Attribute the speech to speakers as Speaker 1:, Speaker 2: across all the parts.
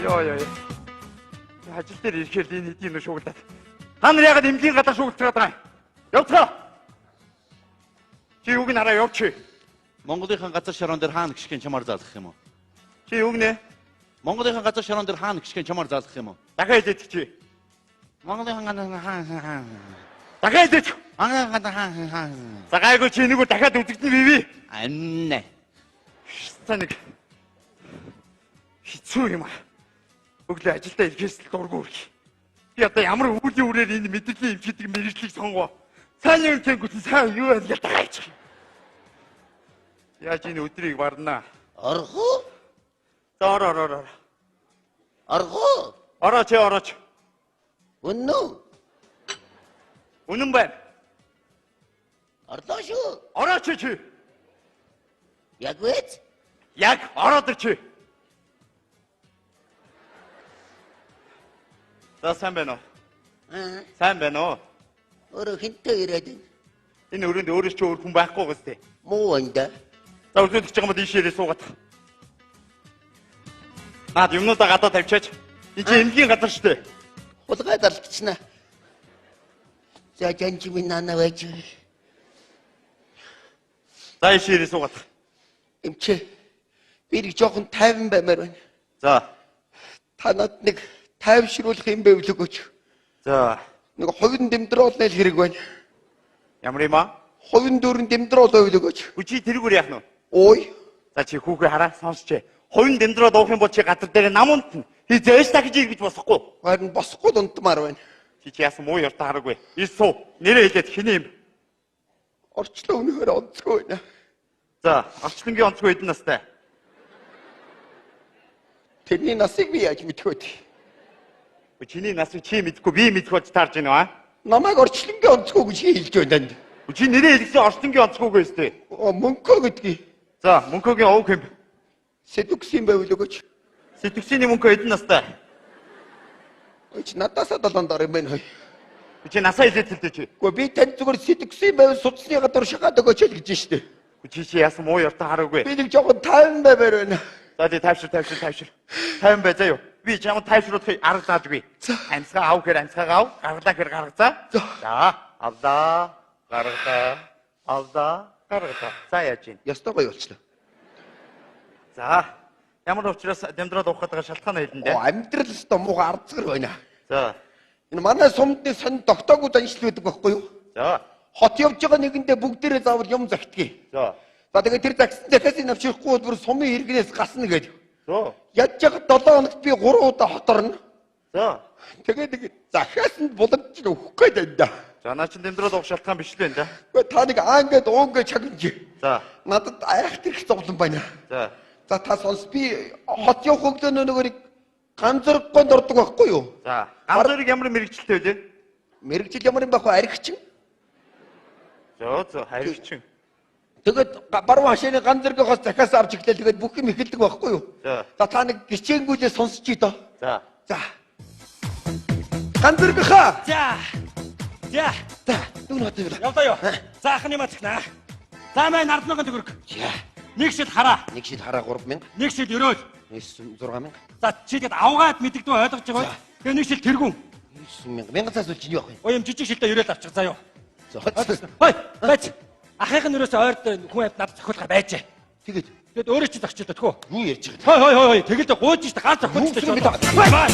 Speaker 1: Яа. Ажил дээр ирэхээр энэ хэдийн нөө шуугдаад. Та нар яагаад эмнэлгийн гадаа шуугдчихад байгаа юм? Явцгаа. Чи юуг нь хараа явчих.
Speaker 2: Монголынхан газар шороон дээр хаана гიშгэн чамаар заалгах юм уу?
Speaker 1: Чи юуг нэ?
Speaker 2: Монголынхан газар шороон дээр хаана гიშгэн чамаар заалгах юм уу?
Speaker 1: Дахиад хэлээч чи.
Speaker 2: Монголынхан хаана.
Speaker 1: Дахиад хэлээч.
Speaker 2: Хаана.
Speaker 1: Загаагүй чи энийг дахиад үзэгдэн бивэ.
Speaker 2: Анне.
Speaker 1: Таныг хэцүү юм аа. Өглөө ажилдаа ирэхээс л дургүй үргэлж. Би одоо ямар үеийн үрээр энэ мэдрэлийн эмч гэдэг мэрэгжлийг сонгоо. Сайн юм тэнгуүтэн сайн юу байл гэдэг гайч. Яаж энэ өдрийг варнаа?
Speaker 2: Орхоо.
Speaker 1: Ороо.
Speaker 2: Орхоо.
Speaker 1: Орооч.
Speaker 2: Үнэн.
Speaker 1: Үнэн байна.
Speaker 2: Орлоо шүү.
Speaker 1: Орооч чи.
Speaker 2: Яг үз?
Speaker 1: Яг ороод ир чи. За сайн байна уу? Сайн байна уу?
Speaker 2: Өөрөө хинтээ ирээд байна.
Speaker 1: Энэ өрөөнд өөрөө ч өөр хүн байхгүй гоостэй.
Speaker 2: Муу энэ.
Speaker 1: За үзүүлэх гэж байгаа юм ийшээрээ суугаад. Наад юмнуудаа гадаа тавьчаач. Энд чи эмнэлгийн газар шүү дээ.
Speaker 2: Хулгай далгична. За жанжи минь нана байж.
Speaker 1: За ийшээрээ суугаад.
Speaker 2: Эмчээ. Би нэг жоохон тайван баймаар байна.
Speaker 1: За.
Speaker 2: Та над нэг тайвшруулах юм байвал өгөөч.
Speaker 1: За.
Speaker 2: Нэг хувийн дэмдрол нэл хэрэг байна.
Speaker 1: Ямар юм аа?
Speaker 2: Хувийн дөрөнд дэмдрол байвал өгөөч.
Speaker 1: Үчи тэрүүгээр яах нь вэ?
Speaker 2: Ой.
Speaker 1: За чи хүүхээ хараа сонсч. Хувийн дэмдроо дуух юм бол чи газар дээр намунд нь хизээш та гэж иргэж босохгүй.
Speaker 2: Харин босохгүй дунтмаар байна.
Speaker 1: Чи яасан муу ярта хараагүй. Ир суу. Нэрээ хэлээд хэний юм?
Speaker 2: Орчлоо өнөөр онцгой байна.
Speaker 1: За, орчлонгийн онцгой хэдэн настай?
Speaker 2: Тэрний насыг би яаж мэдэх вэ?
Speaker 1: Чиний насыг чи мэдхгүй би мэдэх болж таарж байна уу аа?
Speaker 2: Намайг орчлонгийн онцгой гэж хэлж байна.
Speaker 1: Чи нэрээ хэлсэн орчлонгийн онцгойгөө өстэй.
Speaker 2: Мөнхөө гэдгийг.
Speaker 1: За, мөнхөгийн овг юм.
Speaker 2: Сэтгсэн байвал өгөөч.
Speaker 1: Сэтгсэний мөнхөө хэдэн настай?
Speaker 2: Чи надаас 7 дор юм байна хөөе.
Speaker 1: Чи насаа хэлээд хэлдэг чи.
Speaker 2: Гэхдээ би танд зүгээр сэтгсэн байвал судасны гадуур шахаад өгөөч л гэж штэ.
Speaker 1: Чи яасан муу ярта хараагүй.
Speaker 2: Би нэг жоохон тайван баймаар байна.
Speaker 1: За тий тайвшир. Тайван бай заяа. Би чамд тайвшруулахыг арга заажгүй. Амьсгаа аав гэхээр амьсгаа аав, гаргалаа гэхээр гаргацаа. За, авлаа, гаргацаа. За яаж юм?
Speaker 2: Ястаа гоё болчихлоо.
Speaker 1: За, ямар учраас дэмдраад уух гэдэг шалтгаан хэлэн дээ.
Speaker 2: Амьдрал өстө мууга ардсгар байна.
Speaker 1: За.
Speaker 2: Энэ манай сумдны сонь тогтоогүй заншил байдаг байхгүй юу?
Speaker 1: За.
Speaker 2: Хот явж байгаа нэгэндээ бүгдээрээ заавал юм загтгий.
Speaker 1: За.
Speaker 2: За тэгээд тэр загсан захиас навчихгүй бүр сумын иргэнээс гасна гэдэг.
Speaker 1: За.
Speaker 2: Ядж байгаа 7 хоногт би 3 удаа хоторно.
Speaker 1: За.
Speaker 2: Тэгээд нэг захиасанд буламж өгөх гээд байна.
Speaker 1: За наа чин дэмдраад уух шалтгаан биш л байна да.
Speaker 2: Гэхдээ та нэг аангээд уунгээ чагнаж.
Speaker 1: За.
Speaker 2: Надад айх тэрх зовлон байна.
Speaker 1: За.
Speaker 2: За та сонс би хот явах хөглөө нөгөө ганцраггонд ордог байхгүй юу?
Speaker 1: За. Ганцраг ямар мэрэгчлээ вэ?
Speaker 2: Мэрэгжил ямар юм байх вэ? Аригчин.
Speaker 1: За, харигчин.
Speaker 2: Тэгээд баруун хашааны ганцраггоос захиас авч иглээ. Тэгээд бүх юм эхэлдэг байхгүй юу?
Speaker 1: За.
Speaker 2: За та нэг гिचээнгүүжээ сонсчий доо.
Speaker 1: За.
Speaker 2: За. Ганцраггоо.
Speaker 3: За.
Speaker 2: Дүүн хот юм.
Speaker 3: Явлаа юу. За ахны мацгнаа. За мэй нардмагын төгрөг. Нэг шил хараа.
Speaker 2: Нэг шил хараа 3000.
Speaker 3: Нэг шил өрөөл.
Speaker 2: 6000.
Speaker 3: За чи тэгэд авгаад мэддэгдүү ойлгож байгаа. Тэгээ нэг шил тэргүүн.
Speaker 2: 9000. 1000 цаас үл чинь юу ах вэ?
Speaker 3: Ой юм жижиг шилдэ өрөөл авчих заа юу.
Speaker 2: За.
Speaker 3: Хой. Бац. Ахын өрөөсөө ойрд хүн амт над зохиулахаар байжээ.
Speaker 2: Тэгээд
Speaker 3: өөрөө чи зогчлоо төхөө.
Speaker 2: юу ярьж байгаа?
Speaker 3: Хой. Тэгэл гууж штэ гал зохиулчихлаа.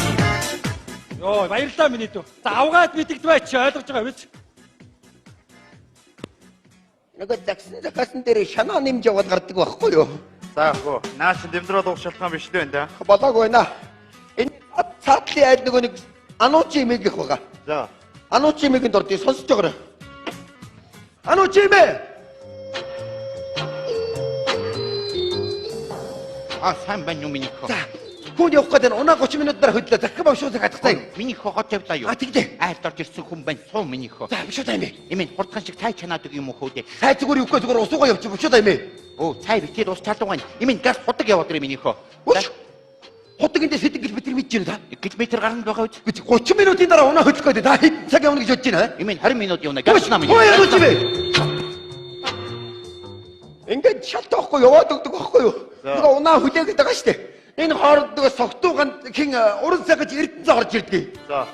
Speaker 3: Йоо баярлалаа миний дүү. За авгаад мэддэгдвэ чи ойлгож байгаа биз?
Speaker 2: Нөгөө загсан дээр шанаа нэмж яваад гардаг байхгүй юу?
Speaker 1: За гоо. Наа чин дэмдраад уух шалтгаан биш л байна да.
Speaker 2: Болоогүй байна. Энэ цаатлын айл нөгөө нэг ануучи имэг гэх байгаа.
Speaker 1: За.
Speaker 2: Ануучи имэгэнд ордгийг сонсож байгаарай. Ануучи имэ.
Speaker 4: Сайн байна уу миний хоо.
Speaker 2: За. Хүн явах гэдэг нь унаа 30 минут дараа хөдлөө. Захих бав шууд хатгацгаая.
Speaker 4: Миний хоо хот явлаа юу?
Speaker 2: Тэгдэ.
Speaker 4: Айлд орж ирсэн хүн байна суу миний хоо.
Speaker 2: За биш үү таймээ.
Speaker 4: Эмээ хурдхан шиг цай чанаадаг юм уу хөө дээ.
Speaker 2: Цай зүгээр юухгүй зүгээр усуугаа явчих биш үү таймээ.
Speaker 4: Оо цай битээд ус чалуугаан. Эмээ газ худаг яваад ирээ миний хоо.
Speaker 2: Хотгонд сэтгэл бид нар мэдэж байна да.
Speaker 4: Километр гарна байгаа үз.
Speaker 2: 30 минутын дараа унаа хөдлөх гэдэг. Та хэд цаг явна гэж бодож байна?
Speaker 4: Эмээ 20 минут явна. Газ нам.
Speaker 2: Хөөе ануучи имэ. Ингээд шалтгаахгүй яваад өгдөг байхгүй юу? Нөгөө унаа хүлээгээд байгаа штэ. Энэ хооронд нөгөө согтууганд хин уран цаг гэж эрдэнэ орж ирдэг.
Speaker 1: За.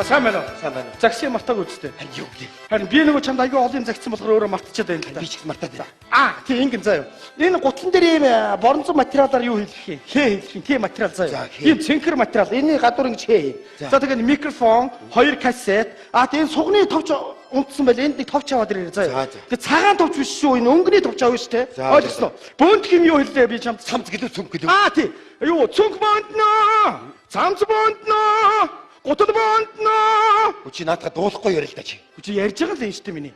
Speaker 3: Сайн байна уу?
Speaker 2: Сайн байна.
Speaker 3: Загсыг мартаагүй үстэй.
Speaker 2: Юу гээ?
Speaker 3: Харин би нөгөө чамд аягүй олон юм загцсан болохоор өөрөө мартчихад байна л да.
Speaker 2: Би ч мартаад байна.
Speaker 3: Тийм ингэн заяа. Энэ гутлан дээр ийм боронзон материалаар юу хийх юм? Хээ хийх юм. Тийм материал заяа. Ийм цэнхэр материал. Энэ гадуур ингэж хээ. За тэгээд микрофон, 2 кассет. Тэгээд энэ сугны товч унтсан байл энд нэг товч аваад ирээ заяа. Тэгээд цагаан товч биш шүү. Энэ өнгөний товч авна шүү дээ. Ойлгосноо. Бөөнд юм юу хэллээ би чамд
Speaker 2: Цамц гэлөө цүнх гэлөө.
Speaker 3: тийм. Юу цүнх бөөнднөө. Цамц бөөнднөө. Гутал бөөнднөө.
Speaker 2: Чи наадах дуулахгүй ярил та чи.
Speaker 3: Чи ярьж байгаа л энэ шүү дээ миний.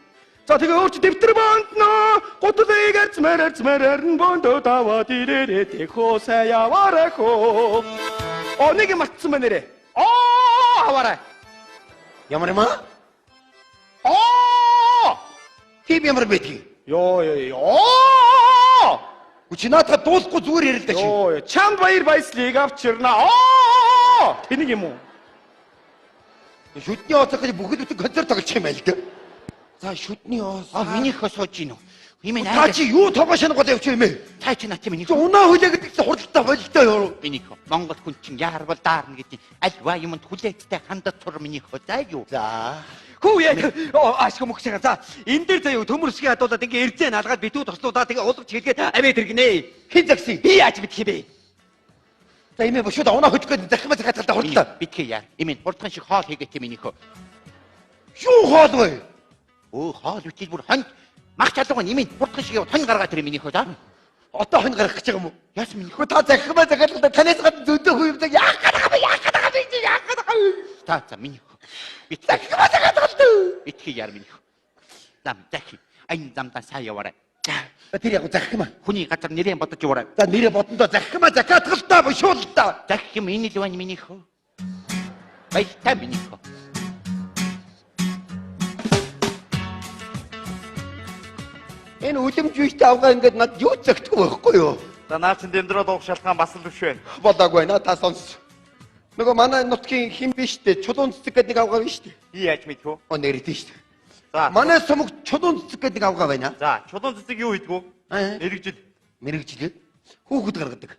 Speaker 3: За тэгээ өөр чи дэвтэр бөөнднөө. Гуталыг арцмаар бөөндөө даваад ирээрээ тэхөөсэй яваарахоо. Нэг юм мартсан байна нэрээ. Аваарай.
Speaker 2: Ямар юм аа? Тийм ямар байдгийг.
Speaker 3: Йоо.
Speaker 2: Чи наадах дуулахгүй зүгээр ярил та чи.
Speaker 3: Йоо. Чамд баяр баясгалыг авчирна. Тэнийг юм уу?
Speaker 2: Шүдний оцох гэж бүхэл бүтэн концерт тоглож юм байл дээ. За шүдний оос.
Speaker 4: Минийхөө сууж гин үү? Химэн
Speaker 2: Та чи юу тоглож шанагод явчих юм бэ?
Speaker 4: Цай чи нати минийх.
Speaker 2: Чи унаа хүлээ гэдэг чинь хурдтай болтой юу?
Speaker 4: Минийхөө. Монгол хүн чинь яарвал даарна гэдэг. Альва юмд хүлээцтэй хандаж тур минийхөө. За юу?
Speaker 2: За.
Speaker 5: Хүү яг ашиг мөхсөг. За энэ дээр заяа төмөрсгийн хадуулаад ингээ эрзээ налгаад битүү тослуудаа тэгээ улгаж хэлгээд авээд иргэнэ.
Speaker 2: Хин загси.
Speaker 5: Би яаж мэдх юм бэ?
Speaker 2: За имээ бошууд унаа хүлэх гэдэг захимаа захиаталтаа хурдлаа.
Speaker 4: Битгий яар. Имэн хурдхан шиг хоол хийгээтэй минийхөө.
Speaker 2: Юу хоол вэ?
Speaker 4: Хоол үtil бүр хон мах чалгын имэн хурдхан шиг хон гаргаад тэр минийхөө за.
Speaker 2: Одоо хон гарах гэж байгаа юм уу?
Speaker 4: Яс минийхөө.
Speaker 2: Хөө та захимаа захиаталтаа танаас гадна зөндөө хүү юм яах гэдэг юм.
Speaker 4: За минийхөө.
Speaker 2: Захимаа захиаталтаа.
Speaker 4: Битгий яар минийхөө. Зам захи. Айн замдаа сайн яваарай.
Speaker 2: Тэр яг захимаа.
Speaker 4: Хүний газар нэрээ бодож яваарай.
Speaker 2: За нэрээ бодондоо захимаа захиаталтаа бошуултаа.
Speaker 4: Захи миний л байна минийхөө. Баяртай минийхөө.
Speaker 2: Энэ үлэмж үйтэй авгаа ингээд над юу зөгтгөө байхгүй юу?
Speaker 1: За наачин дэмдрээд уух шалтгаан бас л биш байна.
Speaker 2: Болоогүй наа та сонс. Нөгөө манай нутгийн хин биш дээ. Чулуун цэцэг гэдэг нэг авгаа биш дээ.
Speaker 1: Би яаж мэдхүү?
Speaker 2: Нэрдэж шүү дээ.
Speaker 1: За.
Speaker 2: Манай сумг чулуун цэцэг гэдэг нэг авгаа байна.
Speaker 1: За, чулуун цэцэг юу хийдгүү? Мэргэжил.
Speaker 2: Мэргэжлээ. Хүүхэд гаргадаг.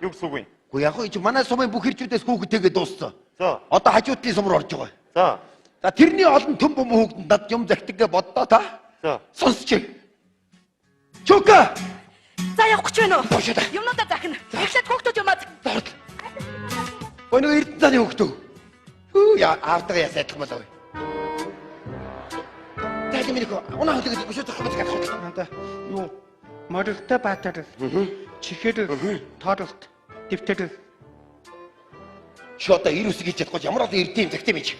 Speaker 1: Юу гэсэн үг вэ?
Speaker 2: Уу яг нь манай сумын бүх хэрчүүдээс хүүхэдтэйгээ дууссан.
Speaker 1: За.
Speaker 2: Одоо хажуудын сум руу орж байгаа.
Speaker 1: За.
Speaker 2: За тэрний олон төм бөм хүүхэдэнд над юм захидаг боддоо та.
Speaker 1: За.
Speaker 2: Сонсч. Чука.
Speaker 6: За явах гэж байна уу?
Speaker 2: Бошоо.
Speaker 6: Юмнуудаа захина. Ихлэд хүүхдүүд юм аа.
Speaker 2: Өнөө эрдэнэ цааны хүүхдөө. Хүү яа аавтайгаа ясаадах мал аа. Тайлбар минийхөө унаа хөдөлгөж бошоо захимаа захиаталтаа.
Speaker 3: Надаа юу? Морилтой баатар. Чихэр. Тооролт. Дэвтэр.
Speaker 2: Чи одоо ирүүсийг хийж чадахгүй ямар олон эрдэм захтай юм чи.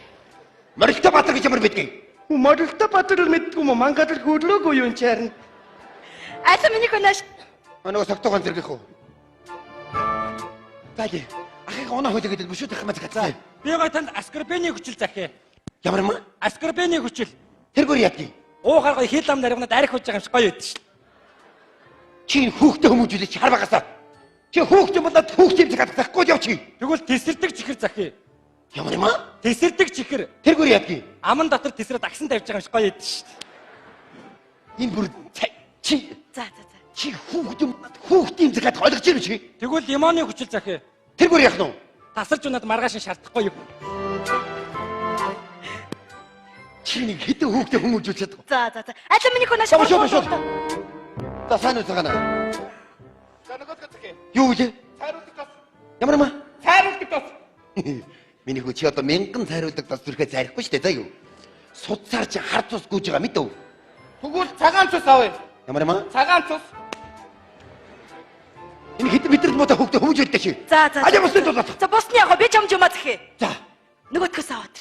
Speaker 2: Морилтой баатар гэж ямар байдгийг.
Speaker 3: Морилтой баатар л мэддгүй юм уу? Мангад л хөрлөөгүй юу энэ чарна.
Speaker 6: Айсан миний хөнөөш.
Speaker 2: Нөгөө согтойгоо зэргэх үү. Тайлбар. Ахыг унаа хөдөлгөж бошоо захимаа захиаталтаа.
Speaker 3: Би гой танд аскорбены хүчил захи.
Speaker 2: Ямар юм?
Speaker 3: Аскорбены хүчил.
Speaker 2: Тэргээр яадгийг.
Speaker 3: Уухаар хил ам наригнад арх хож байгаа юм шиг гоё байд шүү.
Speaker 2: Чи хүүхдээ хүмүүжүүлээ чи хар багасаа. Чи хүүхдээ болоод хүүхдийн захиат захгүй яв чи.
Speaker 3: Тэгвэл тесэрдэг чихэр захи.
Speaker 2: Ямар юм аа?
Speaker 3: Тесэрдэг чихэр.
Speaker 2: Тэргээр яадгийг.
Speaker 3: Аман дотор тесрээд агсан тавьж байгаа юм шиг гоё байд шүү.
Speaker 2: Энэ бүр чи
Speaker 6: За.
Speaker 2: чи хүүхдийн захиат ойлгож байна чи.
Speaker 3: Тэгвэл лимоны хүчил захи.
Speaker 2: Тэргээр яах нь вэ?
Speaker 3: Тасарч унаад маргааш шаардахгүй юу?
Speaker 2: Чи нэг хэдэн хүүхдээ хүмүүжүүлж чадах.
Speaker 6: За. Айсан миний хөнөөш.
Speaker 2: Бошоо. За сайн уу цагаана. Юу вэ? Ямар юм аа?
Speaker 3: Цайруулдаг тос.
Speaker 2: Миний хүү чи одоо мянган цайруулдаг тас зүрхээ зайрахгүй шүү дээ за юу? Судсаар чи хар цус гүйж байгаа мэд үү?
Speaker 3: Тэгвэл цагаан цус авъя.
Speaker 2: Ямар юм аа?
Speaker 3: Цагаан цус.
Speaker 2: Энэ хэдэн метр муу та хүүхдээ хүмүүжүүлдэг чи.
Speaker 6: За.
Speaker 2: Аль босны тулаад.
Speaker 6: За босны яг би чамд юм аа захи.
Speaker 2: За.
Speaker 6: Нөгөөдгөөс аваад.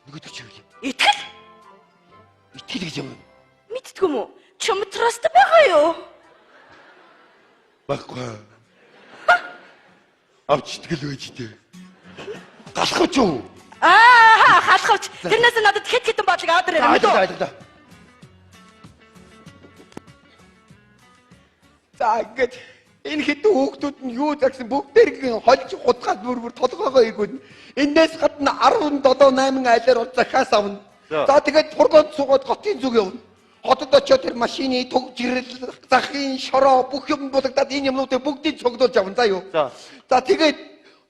Speaker 2: Нөгөөдөр чи юу?
Speaker 6: Итгэл.
Speaker 2: Итгэл гэж юм.
Speaker 6: Мэдтгүй юм уу? Чамд трост байгаа юу?
Speaker 2: Баггүй. Авч итгэл байж дээ. Галахч юу?
Speaker 6: Халахвч. Тэрнээс надад хэд хэдэн бодлого аваад ирээ.
Speaker 2: За. За ингээд энэ хэдэн хүүхдүүд нь юу загсан бүгдээрээ холж хутгаад бүр толгоогоо игүүн. Энээс гадна 17 8 айлаар захиас авна. За тэгээд фургонд суугаад готын зүг явна. хотод очиод тэр машины төгжрэл захын шороо бүх юм булагдаад энэ юмнуудыг бүгдийг цогдуулж авна заа юу. За тэгээд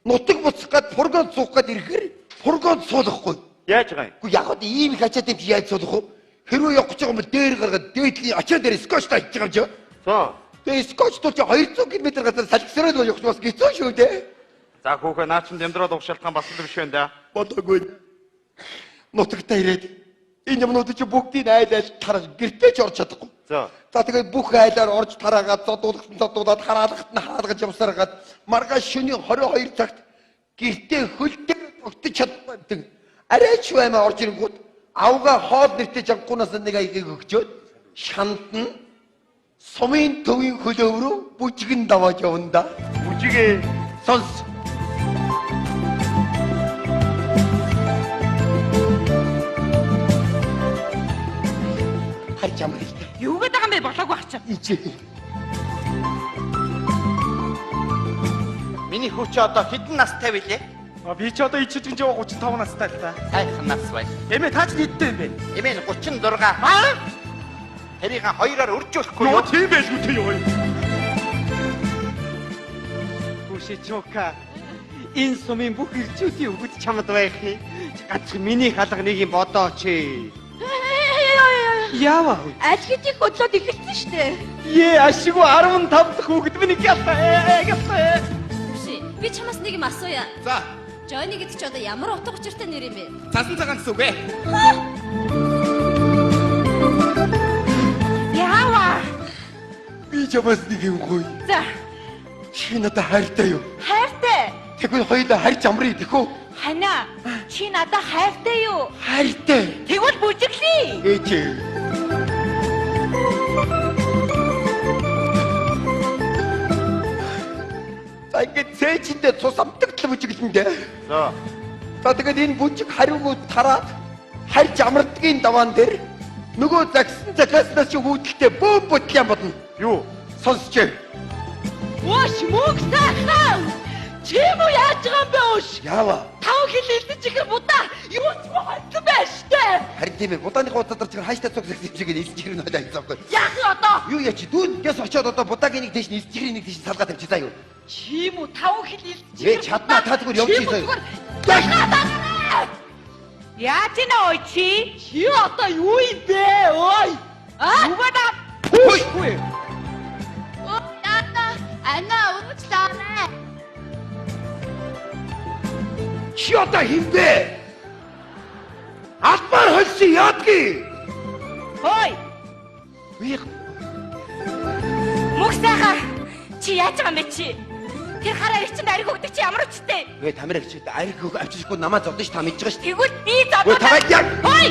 Speaker 2: нутаг буцах гад фургон суух гад ирэхээр фургон суулгахгүй.
Speaker 1: Яаж байгаа юм?
Speaker 2: Уу яг одоо ийм их ачаад юм чи яаж суулгах вэ? Хэрвээ явах гэж байгаа юм бол дээр гаргаад дээдлийн ачаа дээр скотч тааж байгаа юм чи.
Speaker 1: За.
Speaker 2: Тэгээд скотч тул чи 200 км газар салхисраад явах бас хэцүү шүү дээ.
Speaker 1: За хүүхэ наа чин дэмдрээд уг шалтгаан бас л биш байна да.
Speaker 2: Бодоогүй. Нутагтаа ирээд энэ юмнууд чи бүгдийг айл тараж гэртээ ч орж чадахгүй.
Speaker 1: За.
Speaker 2: За тэгээд бүх айлаар орж тараагаад зодуулаад хараалгат нь хаалгаж явсараад маргааш шөнийн 22 цагт гэртээ хөлдөө тогтож чадахгүй. Арайч баймаа орж ирэнгүүт авга хоол нэртэй жангуунаас нэг аягийг өгчөөд шанд нь сумын төвийн хөлөв рүү бүжгэн давааж явна да.
Speaker 1: Бүжигээ
Speaker 2: Сонс. Харж ямар хэлтэй.
Speaker 6: Юу гэдэг юм бэ болоогүй ачаа.
Speaker 2: Ичээ.
Speaker 4: Миний хүүч одоо хэдэн настай вүлээ?
Speaker 3: Би ч одоо ичиж гинж 35 настай л да.
Speaker 4: Сайхан нас бай.
Speaker 3: Эмээ таач нийттэй юм бэ?
Speaker 4: Эмээ нь 36. Аа? Тэрийг хоёроор үржүүлэхгүй юу?
Speaker 3: Тийм байлгүй тий юу. Хүшичока. Энэ сумын бүх ирчүүдийн өгд чамд байх юм. Ганцхан миний халга нэг юм бодооч. Яава.
Speaker 6: Ажлыг хөдлөөд ихэлсэн штэ.
Speaker 3: Ашигу 15 дахь хүүхэд минь гялаа.
Speaker 7: Би чамаас нэг юм асууя.
Speaker 5: За,
Speaker 7: Жойни гэдэг чи одоо ямар утга учиртай нэр юм бэ?
Speaker 5: цасан цагаан гэсэн үг ээ.
Speaker 6: Яава.
Speaker 2: Би чамаас нэг юм гоё.
Speaker 6: За,
Speaker 2: Чи надад хайртай юу?
Speaker 6: хайртай.
Speaker 2: Тэгвэл хоёулаа харьж амрыг тэхүү.
Speaker 6: Хана, чи надад хайртай юу?
Speaker 2: Хайртай.
Speaker 6: Тэгвэл бүжиглээ.
Speaker 2: Ээжээ. За ингээд цээжиндээ цус амтагтлаа бүжиглэндээ.
Speaker 1: За.
Speaker 2: За тэгээд энэ бүжиг хариугууд тараад харьж амрдгийн даваан дээр нөгөө загсан цагааснаас чи хүүдэлтэй бөөм бүтлээ бодно.
Speaker 1: Юу?
Speaker 2: Сонсчээ.
Speaker 6: Вош мөгсахаа. Чи юу яаж байгаа юм бэ ууш?
Speaker 2: Яава.
Speaker 6: Тав хил элдэж ихэр будаа. Юу ч бодсон байж тээ.
Speaker 2: Харин тийм ээ. Будааны хуудасаар чигээр хааштай цуг гэсэн чигээр элс чихэр нь хойлоо хайцаахгүй.
Speaker 6: Яах вэ одоо?
Speaker 2: Юу яа чи дүүн гэс очиод одоо будагийн нэг дэш элс чихрийн нэг дэш салгаа тавьчихсан юу?
Speaker 6: Чи юу тав хил элдэж
Speaker 2: Ээ чадна та зүгээр явж ийсэй.
Speaker 6: Яаж нэ ой чи? Чи одоо юу юм бэ? Ой. Юу байна?
Speaker 2: Хөөе.
Speaker 7: Ана уучлаарай.
Speaker 2: Чи одоо хинбэ? Албаар хөлсөн яадгийг.
Speaker 6: Хой.
Speaker 2: Би
Speaker 6: Мөгсахаа. Чи яаж байгаа юм бэ чи? Тэр хараа ирчэнд ариг өгдөг чи ямар үчтэй?
Speaker 2: 왜 담배를 치 아이고 авчирахгүй намаа зовдож та мэдж байгаа шүү.
Speaker 6: Тэгвэл би
Speaker 2: 왜
Speaker 6: зодоо.
Speaker 2: таваад яг
Speaker 6: Хой.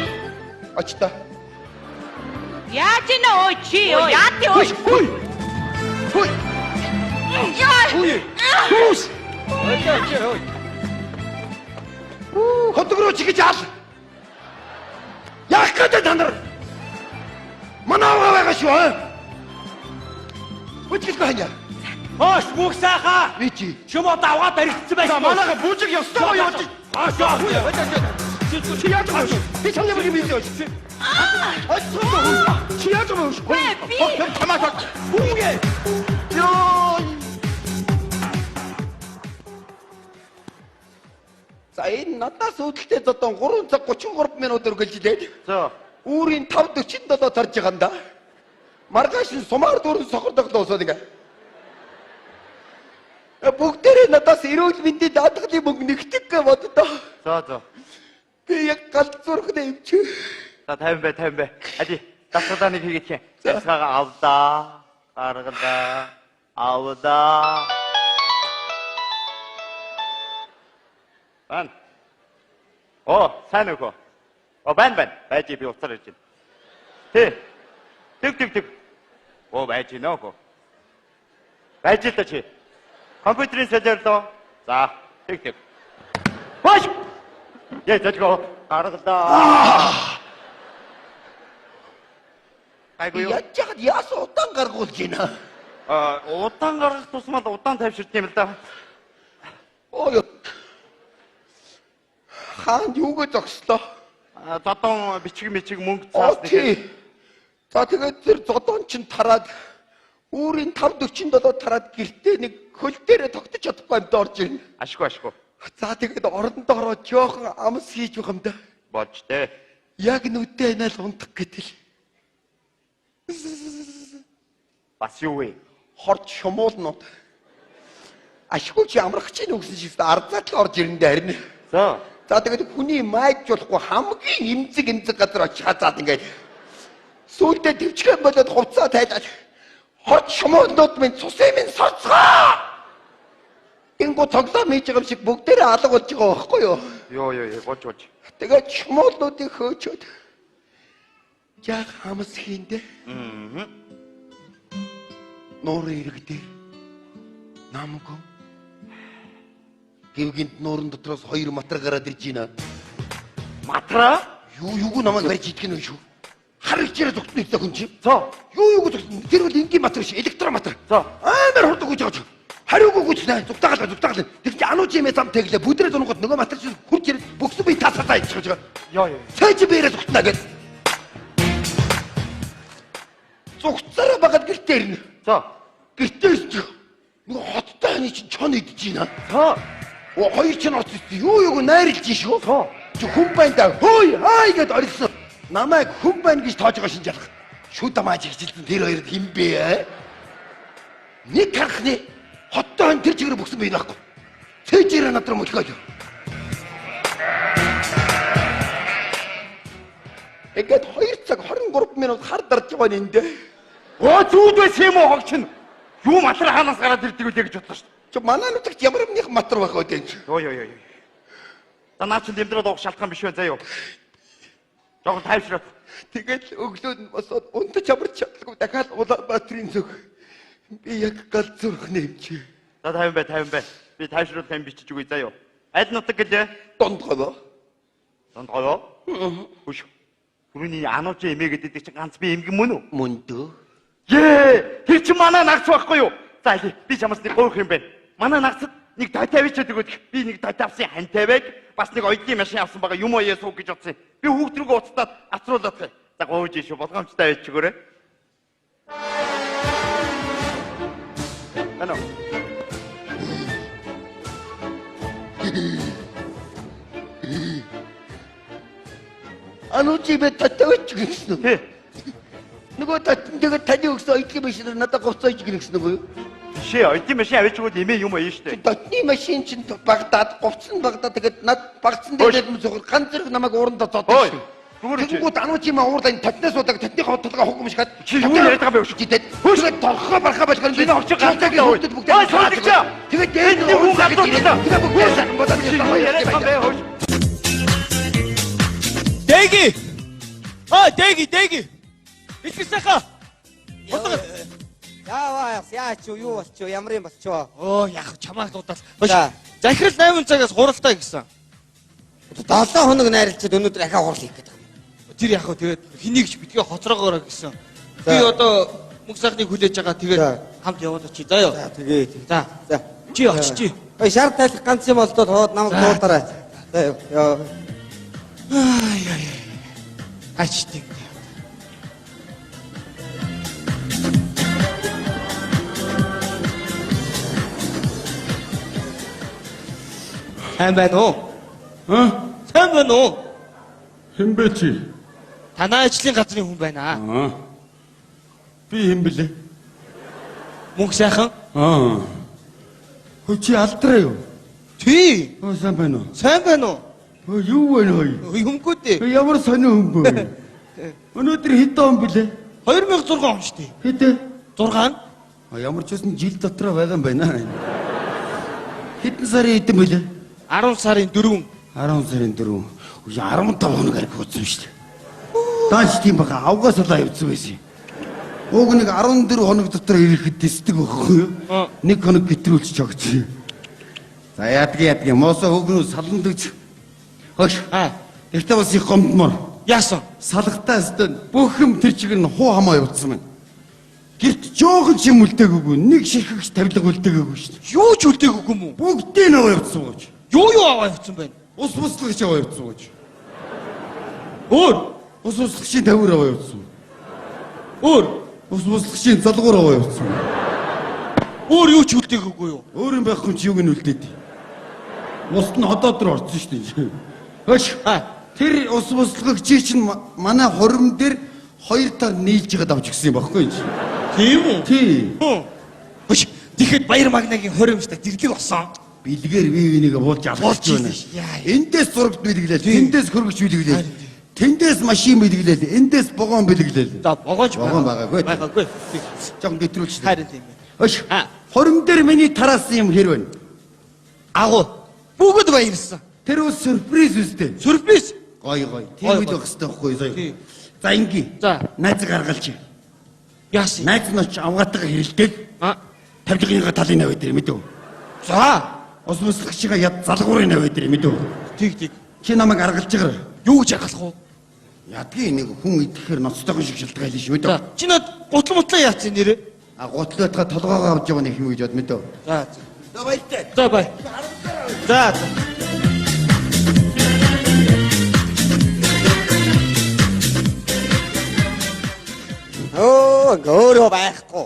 Speaker 2: очтой.
Speaker 6: Яаж нэ ой чи? Яа ти ой.
Speaker 2: Хүй. Хүй.
Speaker 6: Яа.
Speaker 2: Хүс. Хотог руу чигэж ал. Яах гэдэг та нар? Манайгаа байгаа шүү аа. Өчигдөө хаяа.
Speaker 3: Хоош мөгсахаа.
Speaker 2: Би чи.
Speaker 3: Чим одоо аваад баригдсан байсан. Манайха бүжиг ёстой юу? Аашаа. Чи яаж байгаа юм?
Speaker 2: Би чамд юм юм.
Speaker 3: Чи яаж байгаа юм?
Speaker 6: Би
Speaker 3: Тамаа. Бүгэ. Ёо.
Speaker 2: За энэ надаас үүдэлтэй зодон 3 цаг 33 минут өргөлжлээд.
Speaker 1: За.
Speaker 2: Үүрийн 5:47 тарж байгаа юм да. Маргааш нь сумаар дөрөв сохордог дуусаад ингээ. Бүгдээрээ надаас эрүүл мэндийн даатгалын мөнгө нэгтгэх гэж боддоо.
Speaker 1: За.
Speaker 2: Би яг галзуурхнаа юм чи.
Speaker 1: За 50 бай. Ади. Дасгалаа нэг хийгээд чинь. Дасгаага авдаа. Гаргадаа. Авдаа. Бан. Сайн уу? Бан. Байж би уцаар ирж байна. Тэг. Байж нөөхөө. Байж л та чи. Компьютерийн солиорлоо. За, тэг. Баш! Зочгоо. Гаргалаа. Айгуу юу?
Speaker 2: Яаж яагаад яас удаан гаргуулж байна?
Speaker 1: Удаан гаргах тусмал удаан тавьширч юм л да.
Speaker 2: Ой. Хаан юугээ зогслоо?
Speaker 1: Зодон бичиг мөнгө цаас
Speaker 2: Чи. За тэгээд тэр зодон чинь тараад өөрийн 5:47 тараад гэртээ нэг хөл дээрээ тогтож чадахгүй юм дорж ирнэ.
Speaker 1: Ашгүй.
Speaker 2: За тэгээд орондоо ороод жоохон амс хийж байгаа юм да.
Speaker 1: Болж дээ.
Speaker 2: Яг нүдээ наал унтах гэтэл
Speaker 1: Бас юу вэ?
Speaker 2: хорд шумуулнууд. Ашгүй чи амрах чинь үгсэн шиг ардзаад л орж ирэндээ харин.
Speaker 1: За.
Speaker 2: За тэгээд хүний майжуулахгүй хамгийн эмзэг газар очиж хазаад ингээд сүйдээ төвчгэн болоод хувцаа тайлаад хорд шумуулнууд минь цусын минь сорцгоо. Ингу тоглоом хийж байгаа юм шиг бүгдээрээ алга болж байгаа байхгүй юу?
Speaker 1: Йоо, болж.
Speaker 2: Тэгээд шумуулнуудыг хөөчөөд яг хамс хийндэ. Нуурын иргэдээ намгүй гівгэнд нуурын дотроос 2 матар гараад ирж байна.
Speaker 1: Матра?
Speaker 2: Юу намайг барьж идэх нь шүү. Харагч яриа зогтно гэсэн хүн чи.
Speaker 1: За.
Speaker 2: Юу зогтно. Тэр бол энгийн матар шүү. Электроматар.
Speaker 1: За.
Speaker 2: Амар хурдан гүйж байгаа ч. Хариугүй гүйцнэ. Зүгтаагалаа. Тэр чи ануу чимээ зам тэглээ. Бүдрээ дунгууд нөгөө матар чи хурж ирээд бөксөн би тасаалаа ичж байгаа.
Speaker 1: Йоо.
Speaker 2: Цаач би яриа зогтно гэд. Зогцороо багад гэртээ ирнэ.
Speaker 1: За.
Speaker 2: Гэртээ ирж нөгөө хоттой ханы чинь чон идэж байна.
Speaker 1: За.
Speaker 2: Оо хоёр ч ноц юу найрлж шүү.
Speaker 1: За.
Speaker 2: Чи хүн байна да. Хөөй хай гэд орилсон. Намайг хүн байна гэж тоож байгаа шинжаалах. Шүд амааж хичээлсэн тэр хоёрд хин бэ? Нэг харахны хоттой хан тэр чигээр бөксөн байх байхгүй. Цээжээр надраа мөлгөөж. Ингээд 2 цаг 23 минут хар дарж байгаа юм дээ.
Speaker 1: Оо зүуд байсан юм уу хогч нь? Юу матар хаанаас гараад ирдэг үү гэж бодлоо шүү.
Speaker 2: Чи манай нутагт ямар нэгэн матар байх вэ гэж.
Speaker 1: Йоо. За наа чинь дэмдрээд авах шалтгаан биш вэ заяа. Жогон тайвшраад.
Speaker 2: Тэгээд өглөө нь босоод унтаж амарч чадлагүй дахиад Улаанбаатарын зүг. Би яг гал зүрхнэ юм чи.
Speaker 1: За 50 бай. Би тайвшруулах юм бичиж өгье заяа. Аль нутаг гэлээ?
Speaker 2: Дондгоо.
Speaker 1: Хүш. Түрүүний анууч эмээ гэдэг чинь ганц би эмгэн мөн үү?
Speaker 2: Мөн дөө.
Speaker 1: Тэр чинь манай нагц байхгүй юу? За би чамаас нэг гоох юм байна. Манай нагцад нэг тайтай авчиад өгөөд би нэг тайтай авсан хантай байг бас нэг оюутны машин авсан байгаа юм аяа суух гэж бодсон. Би хүүхд рүүгээ уцтаад ацруулаад гэх. За гоож шүү болгоомжтой байчгөөрэй. Ano?
Speaker 2: Ano 집에 татавч гэсэн үү? Нөгөө татныг таны өгсөн оюутны машинаар надад гоцоож гинэсэн үү?
Speaker 1: Шээ оюутны машин авч өгөөд эмээ юм аяа штэ.
Speaker 2: Татны машин чинь Багдад, говцсон Багдад тэгээд над багцсан дээр юм зөвхөн ганц зэрэг намайг уурандаа зодсон шүү. Тэгвэл ануу чимээ уурлаа татнаас удаа татны хотлогоо хугамшгаад
Speaker 1: чи юу яриад байгаа юм бэ?
Speaker 2: Тэгээд торхоо бархаа болгоно би
Speaker 1: очиж гаалтаг
Speaker 2: бүгд тэгээд дээр
Speaker 1: нэг хүн гадуурлаа.
Speaker 2: тэгээд бүгд сайн бодож
Speaker 1: Чи юу яриад байгаа юм бэ хөөж?
Speaker 8: Дэги! Дэги! Ичээсаха.
Speaker 5: Яач юу болчихоо ямар юм болчихоо.
Speaker 8: Оо яг чамаа дуудаад. Захирал 8 цагаас хуралтай гэсэн.
Speaker 5: 7 хоног найрлцаад өнөөдөр ахаа хурал хийх гэдэг.
Speaker 8: Тэр яг хөө тэгээд хэнийг ч битгий хоцроогоороо гэсэн. Би одоо мөнх сайхныг хүлээж байгаа тэгээд хамт яваад очие. За ёо.
Speaker 5: За тэгээ.
Speaker 8: За. Чи очиж.
Speaker 5: Ой шар тайлах ганц юм олдоод хоод намайг дуудаарай. За ёо.
Speaker 8: Ай. Ачтик. Сайн байна уу? Сайн байна уу?
Speaker 9: Хэн бэ чи?
Speaker 8: Танай ажлын газрын хүн байна.
Speaker 9: Би хэн блэ?
Speaker 8: Мөнх сайхан.
Speaker 9: Хөө чи алдраа юу?
Speaker 8: Тий.
Speaker 9: Сайн байна уу?
Speaker 8: Сайн байна уу?
Speaker 9: Юу вэ нөө?
Speaker 8: Юмгүй дээ.
Speaker 9: Ямар сонио хүн бэ? Өнөөдөр хэд он блэ?
Speaker 8: 2006 он шүү дээ.
Speaker 9: Хэд?
Speaker 8: 6.
Speaker 9: Ямар ч үсэн жил дотроо байгаа юм байна. Хэдэн сарын хэдэн блэ?
Speaker 8: 10 сарын 4.
Speaker 9: 10 сарын 4. 15 хоног ариг хуудсан шүү дээ. Дааш тийм бага авгаас улаа явцсан байсан. Уг нэг 14 хоног дотор ирэхэд дэсдэг байхгүй юу? Нэг хоног битрүүлчих жогч. За яадгийн моосоо хөөгнөө саландагч. Хош. Эртээ бас их гомдмор.
Speaker 8: Яасан?
Speaker 9: Салгатаа өстөн бүх юм тэр чиг нь хуу хамаа явуулсан байна. Гэрт жоохон ч юм үлдээгүйгүй. Нэг ширхэгч тавилга үлдээгүйгүй шүү дээ.
Speaker 8: Юу ч үлдээгүйгүй юм уу?
Speaker 9: Бүгдийг нь аваа явуулсан gooч.
Speaker 8: Юу аваа явуулсан байна?
Speaker 9: Ус буслагч аваа явуулсан gooч.
Speaker 8: Өөр
Speaker 9: ус услагчийн тавир аваа явуулсан.
Speaker 8: Өөр
Speaker 9: Ус буслахшийн залгуур аваа явуулсан.
Speaker 8: өөр юу ч үлдээгээгүй юу?
Speaker 9: Өөр юм байхгүй чи юуг нь үлдээд. Уст нь ходоод руу орсон шүү дээ. Хөөш. Тэр ус буслахчийг чинь манай хорим дээр 2 таг нийлж ягаад авч гисэн юм баггүй чи.
Speaker 8: Тийм үү?
Speaker 9: Тий.
Speaker 8: Хөш. Тэгэхэд баяр магнагийн хоримжтай зэрлэг болсон.
Speaker 9: Бэлгээр вивнийг буулж алхаж байна. Эндээс зурагт бэлгэлээ. Тэндээс хөргөж бэлгэлээ. Тэндээс машин бэлгэлээ. Эндээс богоон бэлгэлээ.
Speaker 8: За богоож
Speaker 9: Богоон байгаагүй.
Speaker 8: Байгаагүй.
Speaker 9: Жон гэтрүүлж.
Speaker 8: Харин тийм ээ.
Speaker 9: Хөөш. Хорим дээр миний тараасан юм хэр байна?
Speaker 8: Агуу. Бүгд баярсан.
Speaker 9: Тэр үс сюрприз үстэй.
Speaker 8: Сюрприз.
Speaker 9: Гой гой. Тийм үед байх хэрэгтэй байхгүй заа. За ингийн.
Speaker 8: За.
Speaker 9: Найз гаргалж.
Speaker 8: Яасан?
Speaker 9: Найз нь ч авгаатайгаа хэрэлдээд тавилгын талын навь дээр мэдв.
Speaker 8: За.
Speaker 9: Ус буслахчигаа яд залгуурын навь дээр мэдв.
Speaker 8: Тэг.
Speaker 9: Чи намайг гаргалж байгаа.
Speaker 8: Юу гэж ягалах вэ?
Speaker 9: Ядгийн нэг хүн идэхээр ноцтойгон шиг шилдэг айлш
Speaker 8: За.
Speaker 9: мэдв.
Speaker 8: Чи над гутлан мутлаа яатсан нэрээ?
Speaker 9: А гутлаатаа толгоогоо авч яваа нэг юм гэж бод мэдв.
Speaker 8: За.
Speaker 9: За баяртай.
Speaker 8: За бай. За.
Speaker 5: Оо, өөрөө байхгүй.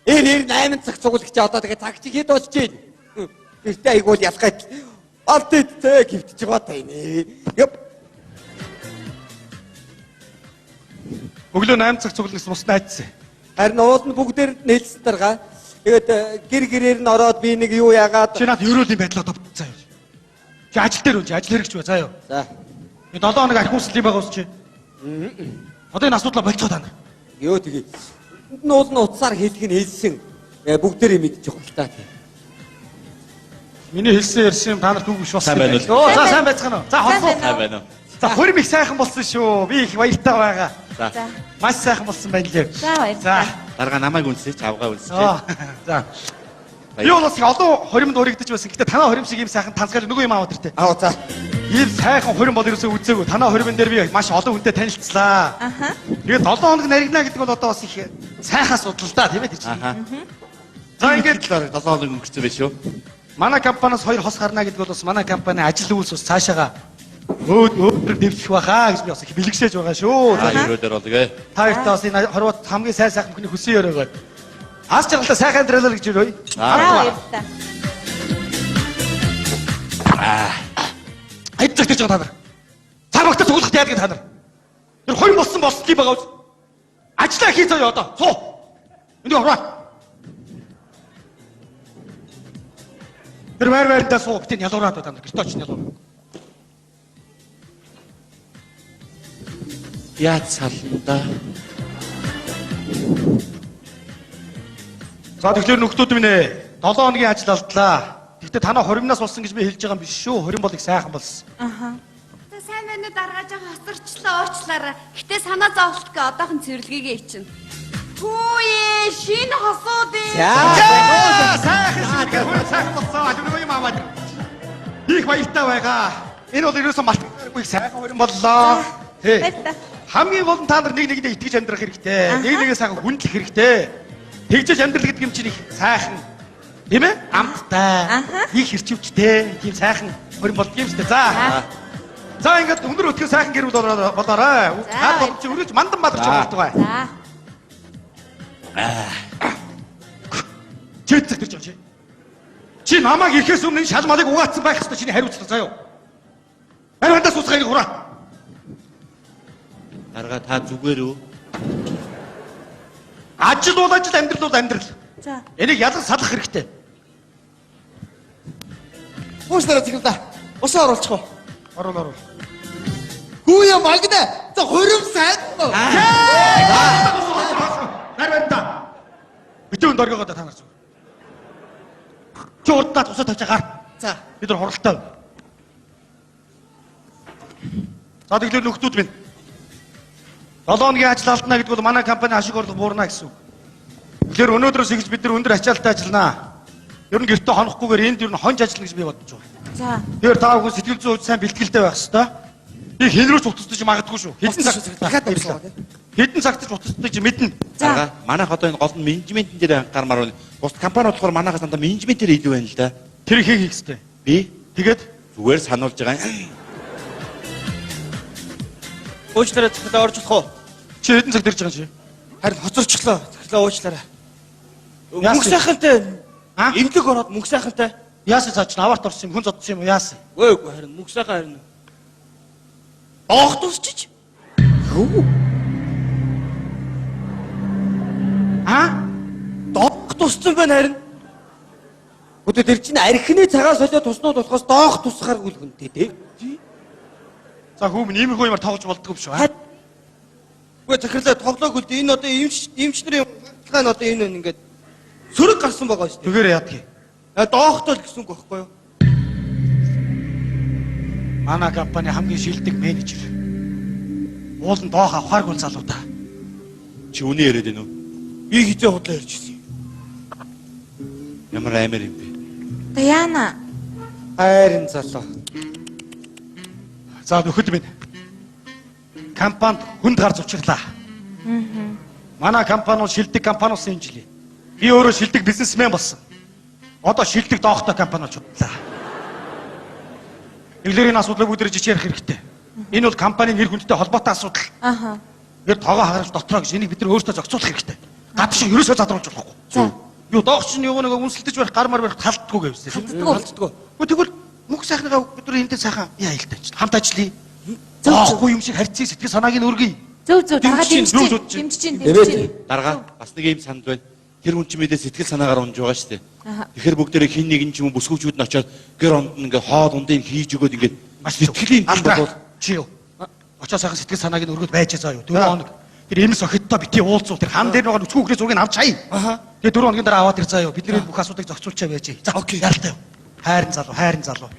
Speaker 5: Энэ 8 цаг цуглагч одоо тэгээ цаг чи хэд болж чинь. Гэртээ айгуул ялгаач. Алт идтэй гівтж байгаа та энэ. Ёп.
Speaker 3: Өглөө 8 цаг цуглаас бус найдсан.
Speaker 5: Харин уул нь бүгдээр нээлсэн дарга. Тэгээд гэр гэрээр нь ороод би нэг юу яагаад
Speaker 3: Чи над ерөөлийн байдлаа товцсон юм. Чи ажил дээр үгүй, ажил хэрэгч бай заа юу.
Speaker 5: За.
Speaker 3: Энэ 7 хоног архиусл юм байгаа ус чи. Одоо энэ асуудлаа болцоо тань.
Speaker 5: Ёо тэгээ. Нуул нь утсаар хэлхийг нь хэлсэн. Бүгдээрээ мэдчих واخ та.
Speaker 3: Миний хэлсэн ярьсан юм та нарт үгүй шүү.
Speaker 4: Сайн байна уу?
Speaker 3: Оо, за сайн байцгаана уу? За холбоо.
Speaker 4: Сайн байна уу?
Speaker 3: За хорим их сайхан болсон шүү. Би их баяртай байгаа.
Speaker 4: За.
Speaker 3: Маш сайхан болсон байна лээ.
Speaker 6: За баярлалаа.
Speaker 4: Дарга намайг үнсэж авгаа үнсэж.
Speaker 3: За. Би бол бас олон хоримд урагдаж байсан. Гэтэ танаа хорим шиг юм сайхан танцгаар нөгөө юм аваад иртээ.
Speaker 5: Аа за.
Speaker 3: Ийм сайхан хорим бол ерөөсөө үзээгүй. Танаа хоримн дээр би маш олон хүнтэй танилцлаа.
Speaker 6: Аха.
Speaker 3: Тэгээд 7 хоног наригна гэдэг бол одоо бас их сайхан асуудал да тийм ээ тийм.
Speaker 4: Аха.
Speaker 3: За ингээд
Speaker 4: 7 хоног өнгөрсөн байх шүү.
Speaker 3: манай компаниас 2 хос гарна гэдэг бол бас манай компани ажил үйлс бас цаашаага өөдрөг дэвших байхаа гэж би бас их бэлгшээж байгаа шүү.
Speaker 4: За өрөөдөр болгоо.
Speaker 3: Та ихтэй бас энэ хорвот хамгийн сайхан хүний хүсэн өрөөгөө. Аас жаргалтай сайхан амьдралаа гэж өрөөе.
Speaker 6: Баярлалаа.
Speaker 3: Хэд цагтж байгаа та нар? Цаг багтаа цуглах яадаг та нар? Тэр хорин болсон юм байгаа үз. Ажлаа хий заяа одоо. Суу. Энд ороо. Тэр байртаа суу битэн ялуураад та нар гэртээ очно ялуураа.
Speaker 4: Яа цалнда.
Speaker 3: За тэгэхээр нөхдүүд минь 7 хоногийн ажил алдлаа. Гэхдээ танаа хоримнаас болсон гэж би хэлж байгаа юм биш шүү. Хорим бол их сайхан болсон.
Speaker 6: Аха.
Speaker 7: Сайн байна уу даргааж байгаа хоцорчлоо уучлаарай. Гэтэ санаа зовлтгүй одоохон цэвэрлэгээгээ ичнэ. Хүүе шинэ хосууд ээ.
Speaker 3: Сайхан шиг хорим сайхан болсон. Аль юм аваад. Их баяртай байгаа. Энэ бол ерөөсөө мартахгүй сайхан хорим боллоо.
Speaker 6: Баярлалаа.
Speaker 3: Хамгийн гол нь та нар нэг нэгэндээ итгэж амьдрах хэрэгтэй. Нэг нэгээ сайхан хүндлэх хэрэгтэй. Тэгжиж амьдрал гэдэг юм чинь их сайхан. Тийм ээ? Амттай. Их хэрчвчтэй. Тийм сайхан хорин болд юм шүү дээ. За. За ингээд өндөр өтгөө сайхан гэр бүл болоорой. Наад бол чи өрөөж мандан бадарч байгаа байгаа.
Speaker 6: За.
Speaker 3: Чэт zegтэрч байгаа чи. Чи намайг ирэхээс өмнө шал малыг угаацсан байх хэвээр чиний хариуцлага заяа. Хариундаа суусгахыг хураа.
Speaker 4: Дарга та зүгээр үү?
Speaker 3: Ажил бол ажил, амьдрал бол амьдрал.
Speaker 6: За.
Speaker 3: Энийг ялган салах хэрэгтэй.
Speaker 5: Уушнараа цэглээ. Усаа оруулчих уу?
Speaker 3: Ороо.
Speaker 5: Хүүе магна. За хорим сайн.
Speaker 3: Нарвэнта. Битүүн дөргөөгөө та нар зүг. Чи урднаа тусаа тавьж гар.
Speaker 5: За.
Speaker 3: Бид нар хуралтай. За тэгэхээр нөхдүүд минь 7 хоногийн ажил алдна гэдэг бол манай компани ашиг орлого буурна гэсэн үг. Тэгэхээр өнөөдрөөс эхэлж бид нар өндөр ачаалттай ажилланаа. Ер нь гэртээ хонохгүйгээр энд ер нь хонж ажиллана гэж би бодож байгаа.
Speaker 6: За.
Speaker 3: Тэгэхээр та бүхэн сэтгэл зүйн сайн бэлтгэлтэй байх хэрэгтэй. Би хэн рүү ч утасдаж магадгүй шүү. Хэдэн цагт ч утасдаж мэднэ.
Speaker 4: Дарга манайх одоо энэ гол нь менежментэн дээр анхаармаар байна. Бус компаниуд болохоор манайхаас дандаа менежментээр илүү байна л да.
Speaker 3: Тэр ихийг хийх хэрэгтэй.
Speaker 4: Би
Speaker 3: Тэгээд
Speaker 4: зүгээр сануулж байгаа юм.
Speaker 5: Уушнараа цэглээ орж болох уу?
Speaker 3: чи хэдэн цагт ирж байгаа юм чи?
Speaker 8: Харин хоцорчлоо. Захирлаа уучлаарай.
Speaker 3: Яасан?
Speaker 8: Мөнх сайхантай
Speaker 3: А?
Speaker 8: эвлэг ороод мөнх сайхантай.
Speaker 3: Яасан цаач наварт орсон юм хүн зодсон юм уу яасан?
Speaker 8: Үгүй харин мөнх сайхан харин. Доох тусчиж.
Speaker 3: А?
Speaker 8: Доох туссан байна харин.
Speaker 5: Өдөө тэр чинь архины цагаас солиод туснууд болохоос доох тусахаар үлгэнтэй тий.
Speaker 3: За хүмүүс иймэрхүү юмар тоглож болдгоо биш үү?
Speaker 8: Үгүй захирлаа тоглоог үлдээ. Энэ одоо эмч нарын хань одоо энэ ингээд сөрөг гарсан байгаа шүү дээ.
Speaker 3: Тэгээр яадгийг.
Speaker 8: Доохтой л гэсэн үг байхгүй юу?
Speaker 3: Манай компани хамгийн шилдэг менежер. Уул нь доох авахааргүй залуу та.
Speaker 10: Чи үнэ яриад байна уу?
Speaker 8: Би хизээ худлаа ярьж ирсэн юм.
Speaker 10: Ямар аймаар юм бэ?
Speaker 7: Даяна.
Speaker 5: Хайрын залуу.
Speaker 3: За нөхөд минь. Компанид хүнд гар зурчирлаа. Манай компани бол шилдэг компани болсон юм жилийн. Би өөрөө шилдэг бизнесмен болсон. Одоо шилдэг доохтой компани болж бодлоо. Эглэрийн асуудлыг өдрөж ярих хэрэгтэй. Энэ бол компанийн нэр хүндтэй холбоотой асуудал.
Speaker 7: Аха.
Speaker 3: Гэр тоогоо хагарч дотроо гэж энийг бид нар өөрсдөө зохицуулах хэрэгтэй. Гадаа шиг ерөөсөө задруулж болохгүй.
Speaker 7: За.
Speaker 3: Юу доогч нь юу нэг үнсэлдэж байх гар мар байх талддгүй гэвсэн.
Speaker 7: Талддгүй.
Speaker 3: Тэгвэл мөнх сайхныгаа бид нар эндээ сайхан яа хэлтэй чинь. Хамт ажиллая. Заахгүй юм шиг харьцаа сэтгэл санааг нь өргөе.
Speaker 7: Зөв зөв дагаа
Speaker 3: Дэмжиж
Speaker 7: дэмжиж.
Speaker 10: Дарга бас нэг юм санд байна. Тэр хүн ч мэдээ сэтгэл санаагаар унж байгаа шүү дээ. Тэгэхээр бүгдээрээ хин нэг нь ч юм уу бүсгүүчүүд нь очиод гэр онд нь ингээ хоол ундыг хийж өгөөд ингээ
Speaker 3: маш
Speaker 10: сэтгэлийн юм бол
Speaker 3: чи юу? Очоо сайхан сэтгэл санааг нь өргөд байж заа юу. 4 хоног. Тэр эмс охидтой бити уулзуул тэр хан дээр байгаа нүцгүүхний зургийг авч хай. Тэгээ 4 хоногийн дараа аваад ир заа юу. Бидний бүх асуудыг зохицуулчаа байж. За окей. Яралтай юу. Хайрын залуу.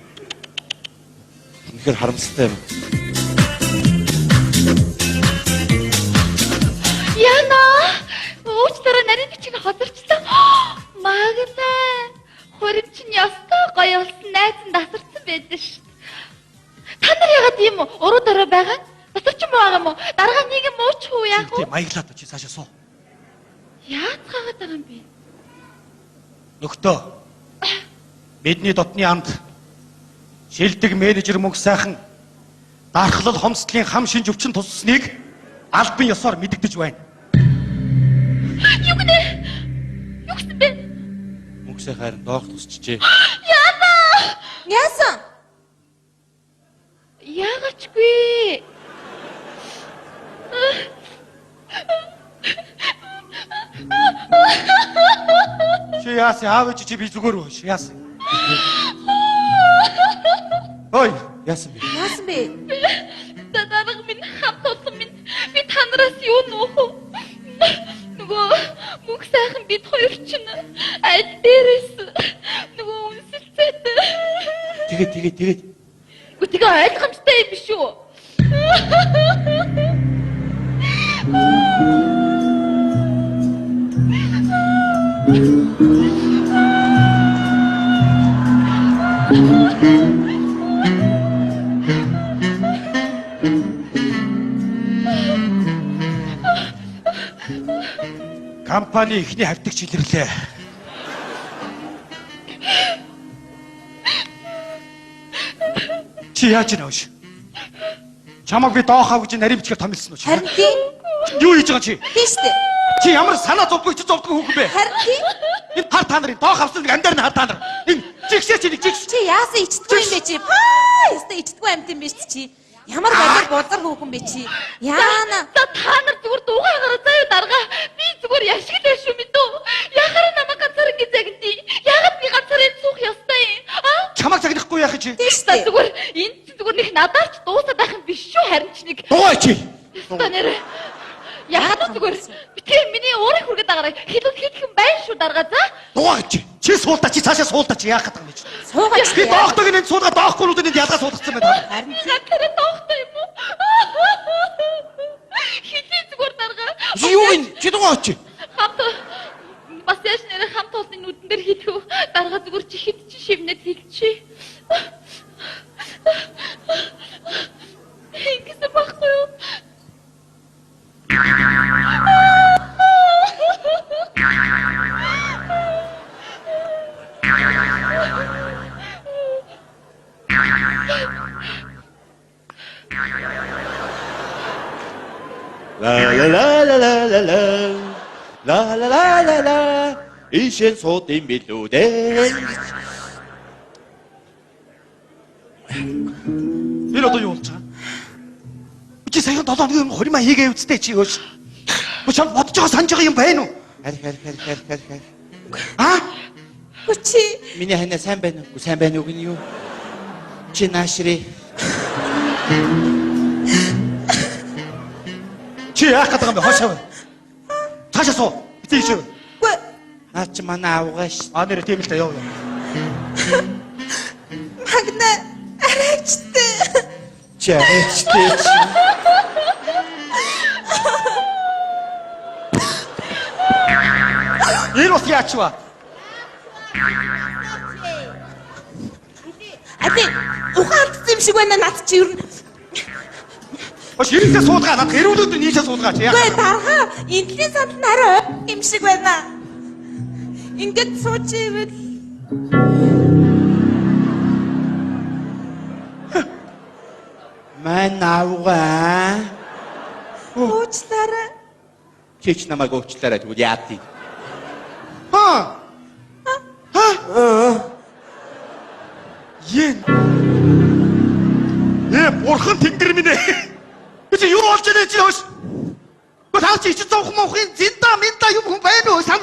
Speaker 10: үнэхээр харамсалтай юм.
Speaker 6: Яна. Уучлаарай нарийн бичиг хоцорчлаа. Магнаа. Хорим чинь ястай гоё болсон найз нь дасарсан байдаг шүү. Та нар яагаад ийм уруу дараа байгаа? Дасарч юм байгаа юм уу? Дарга нэг юм ууч хуу яах вэ?
Speaker 3: Тий маяглаад очи цаашаа суу.
Speaker 6: Яаж гаагаад байгаа юм бэ?
Speaker 3: Нөхдөө. Бидний дотны амд шилдэг менежер мөнх сайхан дархлал хомсдлын хам шинж өвчин туссныг албан ёсоор мэдэгдэж байна.
Speaker 6: Юу гэнэ? Юу гэсэн бэ?
Speaker 10: Мөнх сайхан доох тусчихжээ.
Speaker 6: Яна!
Speaker 7: Яасан?
Speaker 6: Яагачгүй.
Speaker 3: Чи яасан аав чи би зүгээр үү? Яасан? Ой, яасан бэ?
Speaker 7: Яасан бэ?
Speaker 6: Дарга минь хамт олон минь би танараас юу нөх вэ? Нөгөө мөнх сайхан бид хоёр чинь аль дээрээс нөгөө үнсэлцээд.
Speaker 10: Тэгээд
Speaker 6: Тэгээ ойлгомжтой юм биш үү?
Speaker 3: Компани ихний хавьтагч илэрлээ. Чи яаж нөөш? Чамаг би доох авч нарийн бичгээр томилсон уу?
Speaker 7: Харин тийм.
Speaker 3: Юу хийж байгаа чи?
Speaker 7: Тийм шүү дээ.
Speaker 3: Чи ямар санаа зовдгоо чи зовдгоо хүүхэн бэ?
Speaker 7: Харин тийм.
Speaker 3: Энэ хар та нарын доох авсан нэг амдаар нь хар та нар. Энэ жигшээ чи нэг жигш.
Speaker 7: Чи яасан ичдэггүй юм бэ чи? Паа, яста ичдэггүй амт юм бэ чи? Ямар бодор бузар хүүхэн бэ чи? Яана.
Speaker 6: За та нар зүгээр дуугаараа заяа дарга. Би зүгээр яшигтай шүү мэдүү. Яхаар намайг ганцаар ингэ загнадий. Яагаад би ганцаар суух ёстой юм?
Speaker 3: Чамаг загнахгүй яах чи?
Speaker 7: Тийм шүү дээ.
Speaker 6: Зүгээр энэ чи зүгээр нэг надаарч дуусаад байх юм биш шүү харин ч нэг.
Speaker 3: Дугаа чи.
Speaker 6: Та нэр. Яагаад зүгээр битээ миний уурыг хүргээд агараа. Хилүүд хийх юм байна шүү дарга за.
Speaker 3: Дугаа чи. Чи суулта чи цаашаа суулта чи яах гэдэг юм чи?
Speaker 7: Суугаач.
Speaker 3: Би доохтойг энэ суулга доохгүй нүдэнд энэ ялгаа суулгацсан байна.
Speaker 7: Харин
Speaker 6: Ганцаар доохтой юм уу? Хилээ зүгээр дарга.
Speaker 10: юу юм? Чи дугаа очи.
Speaker 6: Хамт бас яаш нэр хамт олны нүдэн дээр хийдгүү дарга зүгээр чи хит чи шивнэд хийлчээ. Ингэсэн байхгүй юу?
Speaker 10: La la la la la la la. ла ла ла ла ла ийшээ сууд юм билүү дээ.
Speaker 3: Энэ одоо юу болж байгаа? Чи саяхан 7 хоногийн өмнө хурим хийгээ үсттэй чи өөш. Чам бодож байгаа санаж байгаа юм байна уу?
Speaker 10: Харь.
Speaker 3: Аа?
Speaker 7: Хүчи.
Speaker 10: Миний ханаа сайн байна уу? Сайн байна уу гэнэ юу? Чи наашри.
Speaker 3: Чи яах гэдэг юм бэ? Хошоо. Цаашаа суу. Битээ шүү.
Speaker 7: Үгүй.
Speaker 10: Наач манай авгаш.
Speaker 3: Нэр тийм л та яв.
Speaker 7: Магна арайчтай.
Speaker 10: Чаачтэй.
Speaker 3: Энэ ус яачва?
Speaker 7: Ади ухаалт юм шиг байна над чи ер нь.
Speaker 3: Ош ирээдээ суудгаа надад эрүүлүүд нийлээ суудгаа чи яах?
Speaker 7: Үгүй дарга энэний санд нарай юм шиг байна. Ингээд сууч ивэл
Speaker 10: Ман авгаа.
Speaker 7: уучлаарай.
Speaker 10: Чич намайг уучлаарай тэгвэл яатий.
Speaker 3: Ха? Yen. Бурхан тэнгэр минь ээ. Чи юу болж байна чи хөөс? Бата чи чи зовх мохын зинда минда юм хүн байна уу санд?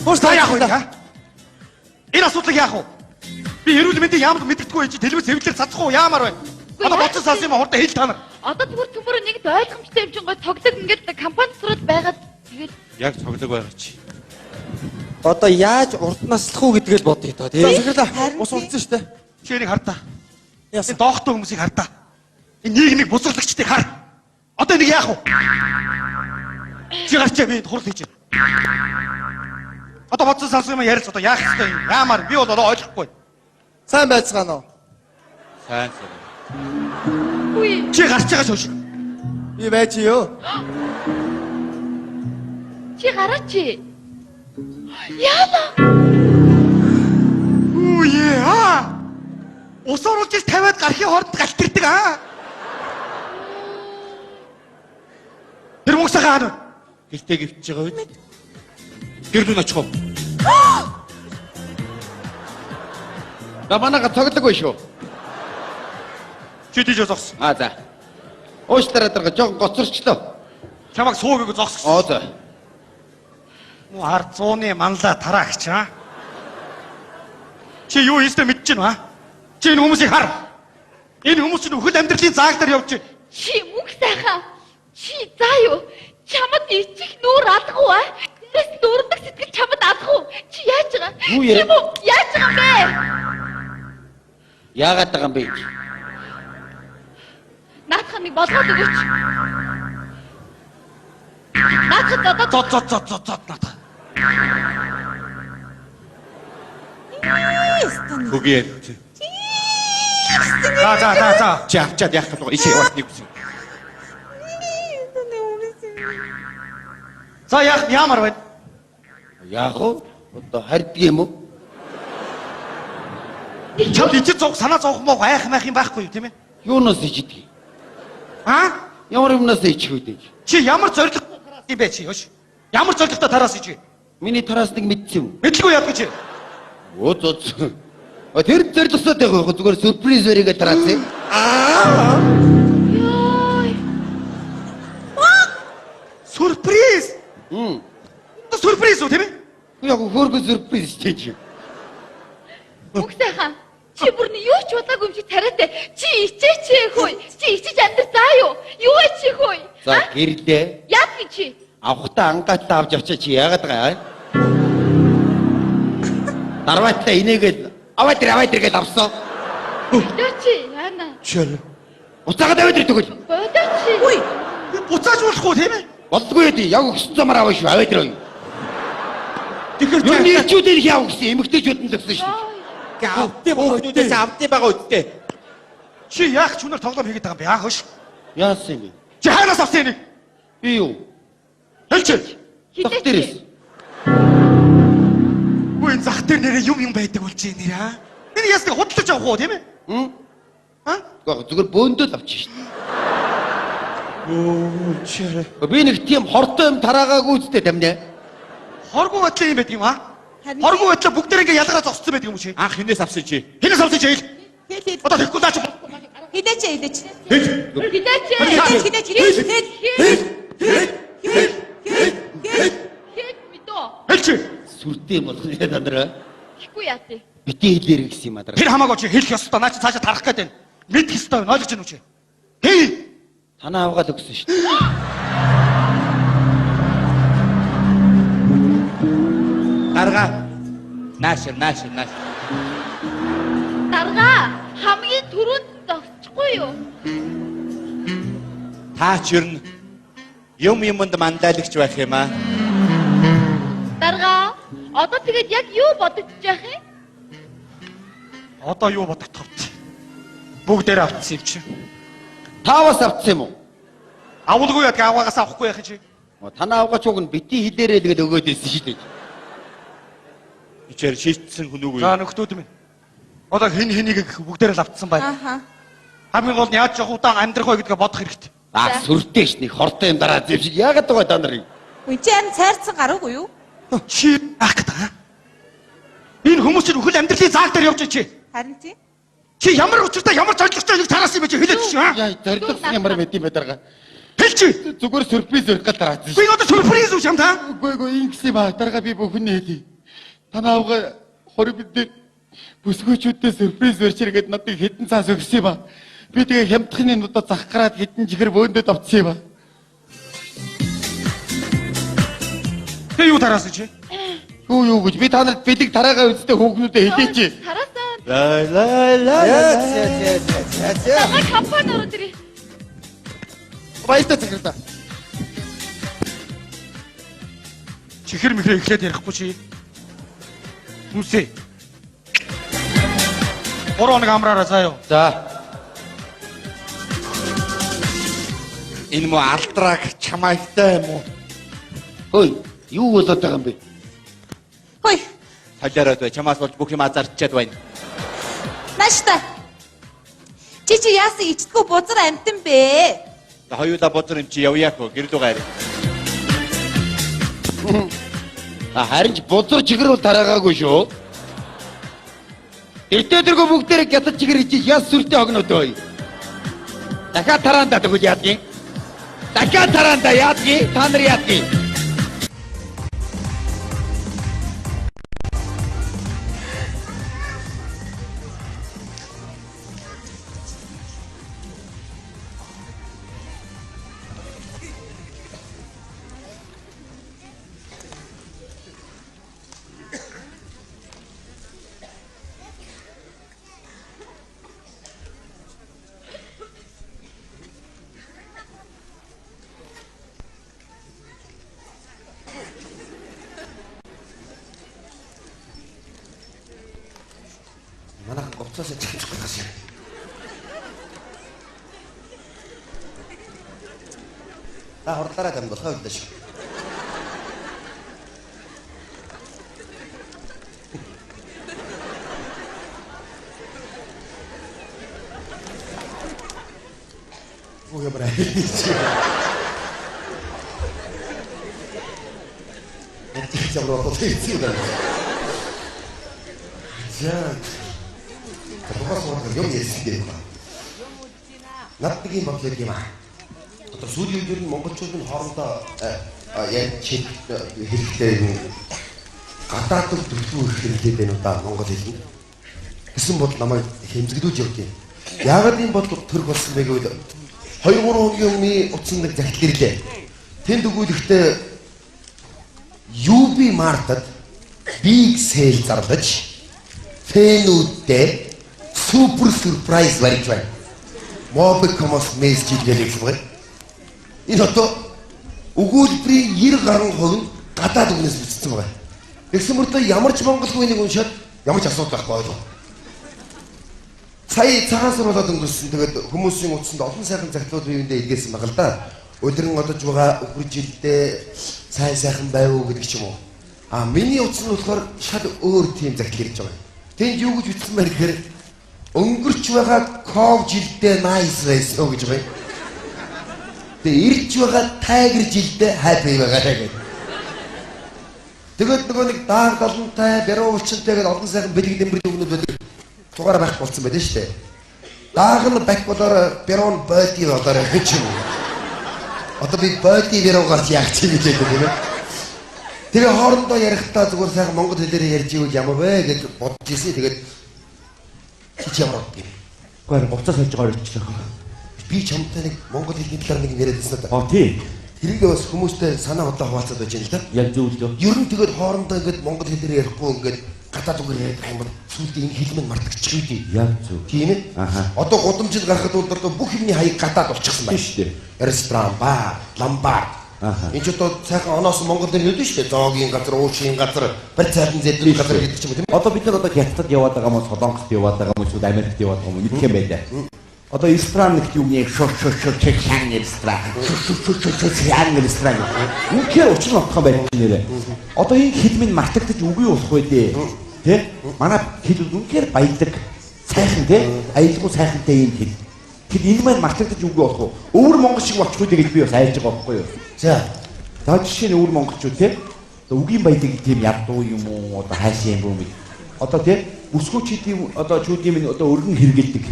Speaker 3: Хөөс та яах вэ? Энэ асуудлыг яах вэ? Би эрүүл мэндийн яамд мэддэггүй чи телевиз хэвлэлээр цацхгүй яамаар байна. Одоо боцсон салсан юм хурдан хэл та нар.
Speaker 6: Одоо зүгээр төмөр нэгд ойлгомжтой юм чинь гой тоглог ингээд компани сураад байгаад тэгээд
Speaker 10: Яг цоглог байгаа чи.
Speaker 5: Одоо яаж урд наслах уу гэдгийг л бодъё доо тий.
Speaker 3: Захирлаа ус урдсан шүү дээ. Чи энийг хардаа. Энэ доохтой хүмүүсийг хардаа. Энэ нийгмийг бузарлагчдыг хар. Одоо энийг яах вэ? Чи гарчаа би хурал хийж байна. Одоо боцсон салсан юм ярилц одоо яах ёстой юм? Яамаар би бол одоо ойлгохгүй.
Speaker 5: Сайн байцгаана уу?
Speaker 10: Сайн.
Speaker 6: үгүй
Speaker 3: Чи гарч байгаа шүүш.
Speaker 5: Би байж юу?
Speaker 6: чи гараач. Яана.
Speaker 3: Үе аа. Ус оруулж 50-аад гарахын хооронд галтэрдэг аа. Тэр мөксөг хаана?
Speaker 10: Гэртээ гівтж байгаа үү? Гэр дүн очих уу?
Speaker 2: За манайха цоглог bay шүү.
Speaker 3: Чи тийж зогс.
Speaker 2: За. Уучлаарай дарга жоо гоцорчлоо.
Speaker 3: Чамайг суугийг зогсгосон.
Speaker 2: За.
Speaker 3: Муу хар 100-ны манлаа тараагч аа. Чи юу ийстэй мэдэж байна аа? Чи энэ хүмүүсийг хар. Энэ хүмүүс чинь өхөл амьдралын зааг дээр явж байна.
Speaker 6: Чи мөнх сайхан. Чи заа юу? Чамд ичих нүүр алгав аа. Тэс дурдаг сэтгэл чамд алгав. Чи яаж байгаа?
Speaker 2: Юу яа?
Speaker 6: Чи мөн яаж байгаа юм бэ?
Speaker 2: Яагаад байгаа юм бэ?
Speaker 6: Наадах нэг болгоод өгөөч. Наадах одоо
Speaker 3: Зод надаа.
Speaker 10: Хөгийн.
Speaker 3: За.
Speaker 10: Чи авчаад яах вэ? Ишээ яваад нэг үсэн.
Speaker 3: За яамаар байна?
Speaker 2: Яах вэ? Одоо харьдаг юм уу?
Speaker 3: Чамд ичид зовх санаа зовх мох айх майх юм байхгүй юу тийм ээ?
Speaker 2: Юунаас ичдэг?
Speaker 3: Аа?
Speaker 2: Ямар юмнаас ичих үү?
Speaker 3: Чи ямар зоригтой тараас юм бэ чи хөөш? Ямар зоригтой тараас ич вэ?
Speaker 2: Миний тарасныг мэдсэн юм.
Speaker 3: Мэдлгүй яах гэж.
Speaker 2: Оо зоц. Тэр зоригтой байгаа хөө зүгээр сюрприз өрийгээ тараасан.
Speaker 3: Сюрприз. Сюрприз үү тийм ээ?
Speaker 2: Яг хөөргө сюрприз хийж.
Speaker 6: мөнх сайхан. Чи бүрний юу ч удаагүй юм чи тариатай. Чи ичээч хөөе. Чи ичиж амьдр заа юу? Юу чи хөөе?
Speaker 2: За гэрлээ.
Speaker 6: Яах вэ чи?
Speaker 2: Авахтаа ангаатаа авч явчаа чи яагаад байгаа аа? Дарватаа инээгээл аваад ир гэж авсан.
Speaker 6: Чи яана.
Speaker 10: Чөл.
Speaker 2: Уцаагаад аваад ир тэгвэл.
Speaker 6: Бодооч.
Speaker 3: Үй. Буцааж болохгүй тийм ээ?
Speaker 2: Болдгүй ээ яг өгсөн замаар аваа шүү аваад ир.
Speaker 10: Тэгэхээр
Speaker 2: Юу нэрчүүдээр яав гэсэн эмэгтэйчүүд нь л өгсөн шүү.
Speaker 10: авдээ бүгдээс авдээ байгаа үсттэй.
Speaker 3: Чи яах ч үнээр тоглоом хийгээд байгаа юм бэ? Аа хөөш.
Speaker 2: Яасан юм бэ?
Speaker 3: Чи хайраас авсан энийг?
Speaker 2: Би юу?
Speaker 3: Хэлж.
Speaker 2: Зах дээрээс.
Speaker 3: Үгүй зах дээр нэрээ юм байдаг болж байна нэрээ. Энэ ясны худалдаж авах уу тийм ээ?
Speaker 2: Зүгээр бөөндөө авчих шүү.
Speaker 3: Оо чирэ.
Speaker 2: Би нэг тийм хортой юм тараагаагүй үстэй тамнаа.
Speaker 3: Хоргоо батлаа юм байдаг юм аа? Хоргоо батлаа бүгд ингээ ялгараа зогссон байдаг юм уу чи?
Speaker 10: Анх хинээс авсан чи?
Speaker 3: Хинээс авсан чи хэл.
Speaker 7: Хэл.
Speaker 3: Одоо тэгэхгүй наач.
Speaker 7: Хидээч.
Speaker 6: Хидээч. Хид мэдөө.
Speaker 3: Хэл чи.
Speaker 2: Сүртэй болох нэ танараа.
Speaker 6: Ихгүй яа тий.
Speaker 2: Бити хэлээр гэсэн юм аа дараа.
Speaker 3: Тэр хамаагүй чи хэлэх ёстой. Наач цаашаа тарах гээд байна. Мэдэх ёстой. Ойлгож байна уу чи? Хэл.
Speaker 2: Танаа авгаад өгсөн шүү дээ.
Speaker 10: Дарга. Нааш.
Speaker 6: Дарга хамгийн түрүүнд зогсчихгүй юу?
Speaker 10: Таач ер нь юмд мандайлагч байх юм аа.
Speaker 6: Дарга одоо тэгээд яг юу бодогдож байх юм?
Speaker 3: Одоо юу бодогдох вэ? Бүгдээр автсан юм чи.
Speaker 2: Таавас авцсан юм уу?
Speaker 3: Авуулгүй яд аваагаас авахгүй яах чи?
Speaker 2: Танаа авгаач уг нь бити хэлээрээ тэгээд өгөөд ирсэн шүү дээ.
Speaker 10: Ичээр шийдсэн хүн үгүй.
Speaker 3: За нөхдүүд минь. Одоо хэнийг бүгдээр л автсан байна. Хамгийн гол нь яаж явах удаан амьдрах вэ гэдгээ бодох хэрэгтэй.
Speaker 2: Сүртэй ш нэг хортой юм дараа зэв шиг яагаад байгаа та нарыг?
Speaker 7: Үн чи ам цайрцсан гараагүй юу?
Speaker 3: Чи ах гэдэг. Энэ хүмүүс чинь өхөл амьдралын зааг дээр явж чи.
Speaker 7: Харин тий.
Speaker 3: Чи ямар учиртай ямар зоригтой нэг тараас юм бэ чи хэлээд чи аа?
Speaker 2: Яа зоригдсон ямар мэд юм бэ дараа.
Speaker 3: Хэл чи.
Speaker 2: Зүгээр сюрприз өрөх гал дараа.
Speaker 3: Би одоо сюрприз үү юм та?
Speaker 2: Үгүй ингэсэн ба дараа би бүхэн хэлий. Танаа авгаа хориг бид бүсгүйчүүдээ сюрприз өрчиргээд надад хэдэн цаас өгсөн ба. Би тэгээ хямдхны нудаа зах гараад хэдэн чихэр бөөндөө давцсан юм ба.
Speaker 3: Тэ юу тараас чи?
Speaker 2: Юу гэж би та нарт бэлэг тараагаа үзтээ хөөгнүүдээ хэлээч.
Speaker 6: Тараасаа.
Speaker 5: Яа.
Speaker 6: Дарга компани ороод ирээ.
Speaker 2: Баяртай цагта.
Speaker 3: Чихэр мэхрээ ихлээд ярихгүй чи. Үсэ. 3 хоног амраараа заяа.
Speaker 2: За.
Speaker 10: Энэ мө алдраг чамайтай юм уу?
Speaker 2: Хөөе, юу болоод байгаа юм бэ?
Speaker 7: Хөөе.
Speaker 10: Талиараад бай. Чамаас болж бүх юм азарчаад байна.
Speaker 7: Нааштай. Чи яасан ичдгүү бузар амтан бэ?
Speaker 10: Хоёулаа бодор юм чи явъяах вэ? Гэрэл угаар.
Speaker 2: Харин ч бузар чихэр бол тараагаагүй шүү. Эртөөдөргөө бүгдээрээ гятад чихэр хийж яс сүртэй огноод бай. Дахиад тараандаа тэгвэл яадгийн. Дахиад тараандаа яадгийн. Та нар яадгийн.
Speaker 5: Манайхан говцоос чигч гаш. Та хурдлаараа дамжуулах үү дэш. Ой бра. Я тебя потом За. Юм ярьсан. Над нэг юм бодлоо юм аа. Одоо сүүлийн үеэр нь монголчууд нь хоорондоо яг чиг хэрэгтэй юм гадаад төлөвлөгөө их хэрэгтэй байна уу да монгол хэлний. Гэсэн бодол намайг хэмжигдүүлж явд юм. Яагаад энэ бодол төрөх болсон бэ гэвэл 2-3 хоногийн өмнө утсан нэг захидал ирлээ. Тэнд өгүүлэхдээ UB Mart-д big sale зарлаж фэнүүдтэй супер сюрприз барьж байна. Mobicom-оос мессеж хийлгэж байгаа. Энэ одоо өгүүлбэрийн 90% гадаад үгнээс бичсэн байгаа. Тэгсэн мөртөө ямар ч монголгүй нэг уншаад ямар ч асуудал байхгүй ойлоо. Сая цагаан сурвалжаад өнгөрсөн. Тэгээд хүмүүсийн утсанд олон сайхан захидлууд биендээ илгээсэн байгаа л да. Өдрөн одож байгаа өхөр жилдээ сайхан байв уу гэдэг ч юм уу. Миний утас нь болохоор шал өөр тийм захидал ирж байгаа. Тэнд юу гэж бичсэн байх гэхээр өнгөрч байгаа ков жилдээ nice байсан гэж байна. Тэгээ ирж байгаа тайгэр жилдээ happy байгаа гэдэг. Тэгээд нөгөө нэг дааг долонтой, бэрүү өвчнөтэй гэдэг олон сайхан бэлэг дэмбэрийн өгнүүд байдаг. Тугаар байх болсон байдаг шүү дээ. Дааг нь бак болоор бэрүү нь боди болоор гэж юм. Одоо би боди бэрүүгаар яах чи гэж байдаг тийм ээ. Тэгээ хоорондоо ярихдаа зүгээр сайхан монгол хэлээр ярьж ивэл ямар вэ гэж бодож ирсэн. Тэгээд чи ямар вэ? Гэхдээ буцаас хэлж байгаа юм. Би чамтай нэг монгол хэлний талаар нэг яриадсан да. Тийм. Тэрийг бас хүмүүстэй санаа бодлоо хуваалцаад байж юм л да. Яг зөв л. Ер нь тэгээд хоорондоо ингээд монгол хэлээр ярихгүй ингээд гадаад үгээр ярих юм бол сүүлдээ энэ хэлмэн мартагчих үү? Яг зөв. Тийм ээ. Одоо гудамжинд гарахад бол одоо бүх юмний хаяг гадаад болчихсон байна шүү дээ. Ресторан, бар, ламбар. Энд ч одоо сайхан оноос монгол дээр хэлдэг шүү дээ. Зоогийн газар, уушийн газар, барьцаалын зэдвэрийн газар гэдэг ч юм уу тийм ээ. Одоо бид нар одоо хятадд яваад байгаа юм уу, Солонгост яваад байгаа юм уу, эсвэл Америкт яваад байгаа юм уу? Нэг юм байлаа. Одоо ресторан нэг юм яг шок чекхан ресторан. Яан ресторан. Үнэхээр учир нь отхон байх нэрээ. Одоо энэ хэлмэн мартагдаж үгүй болох вэ дээ. Тэ? Манай хэл үнэхээр баялаг. Сайхан тэ? Аюулгүй сайхантай юм хэл. Тэгэд энэ маань мартагдаж үгүй болох уу? Өвөр монгол шиг болчихгүй гэж би бас айлж байгаа байхгүй юу? За. За жишээ нь өвөр монголчууд тэ? Одоо үгийн баялаг тийм ядуу юм уу? Одоо хайшаа юм уу? Одоо тэ? Бүсгүүчдийн одоо чүүдийн минь одоо өргөн хэрэгэлдэг.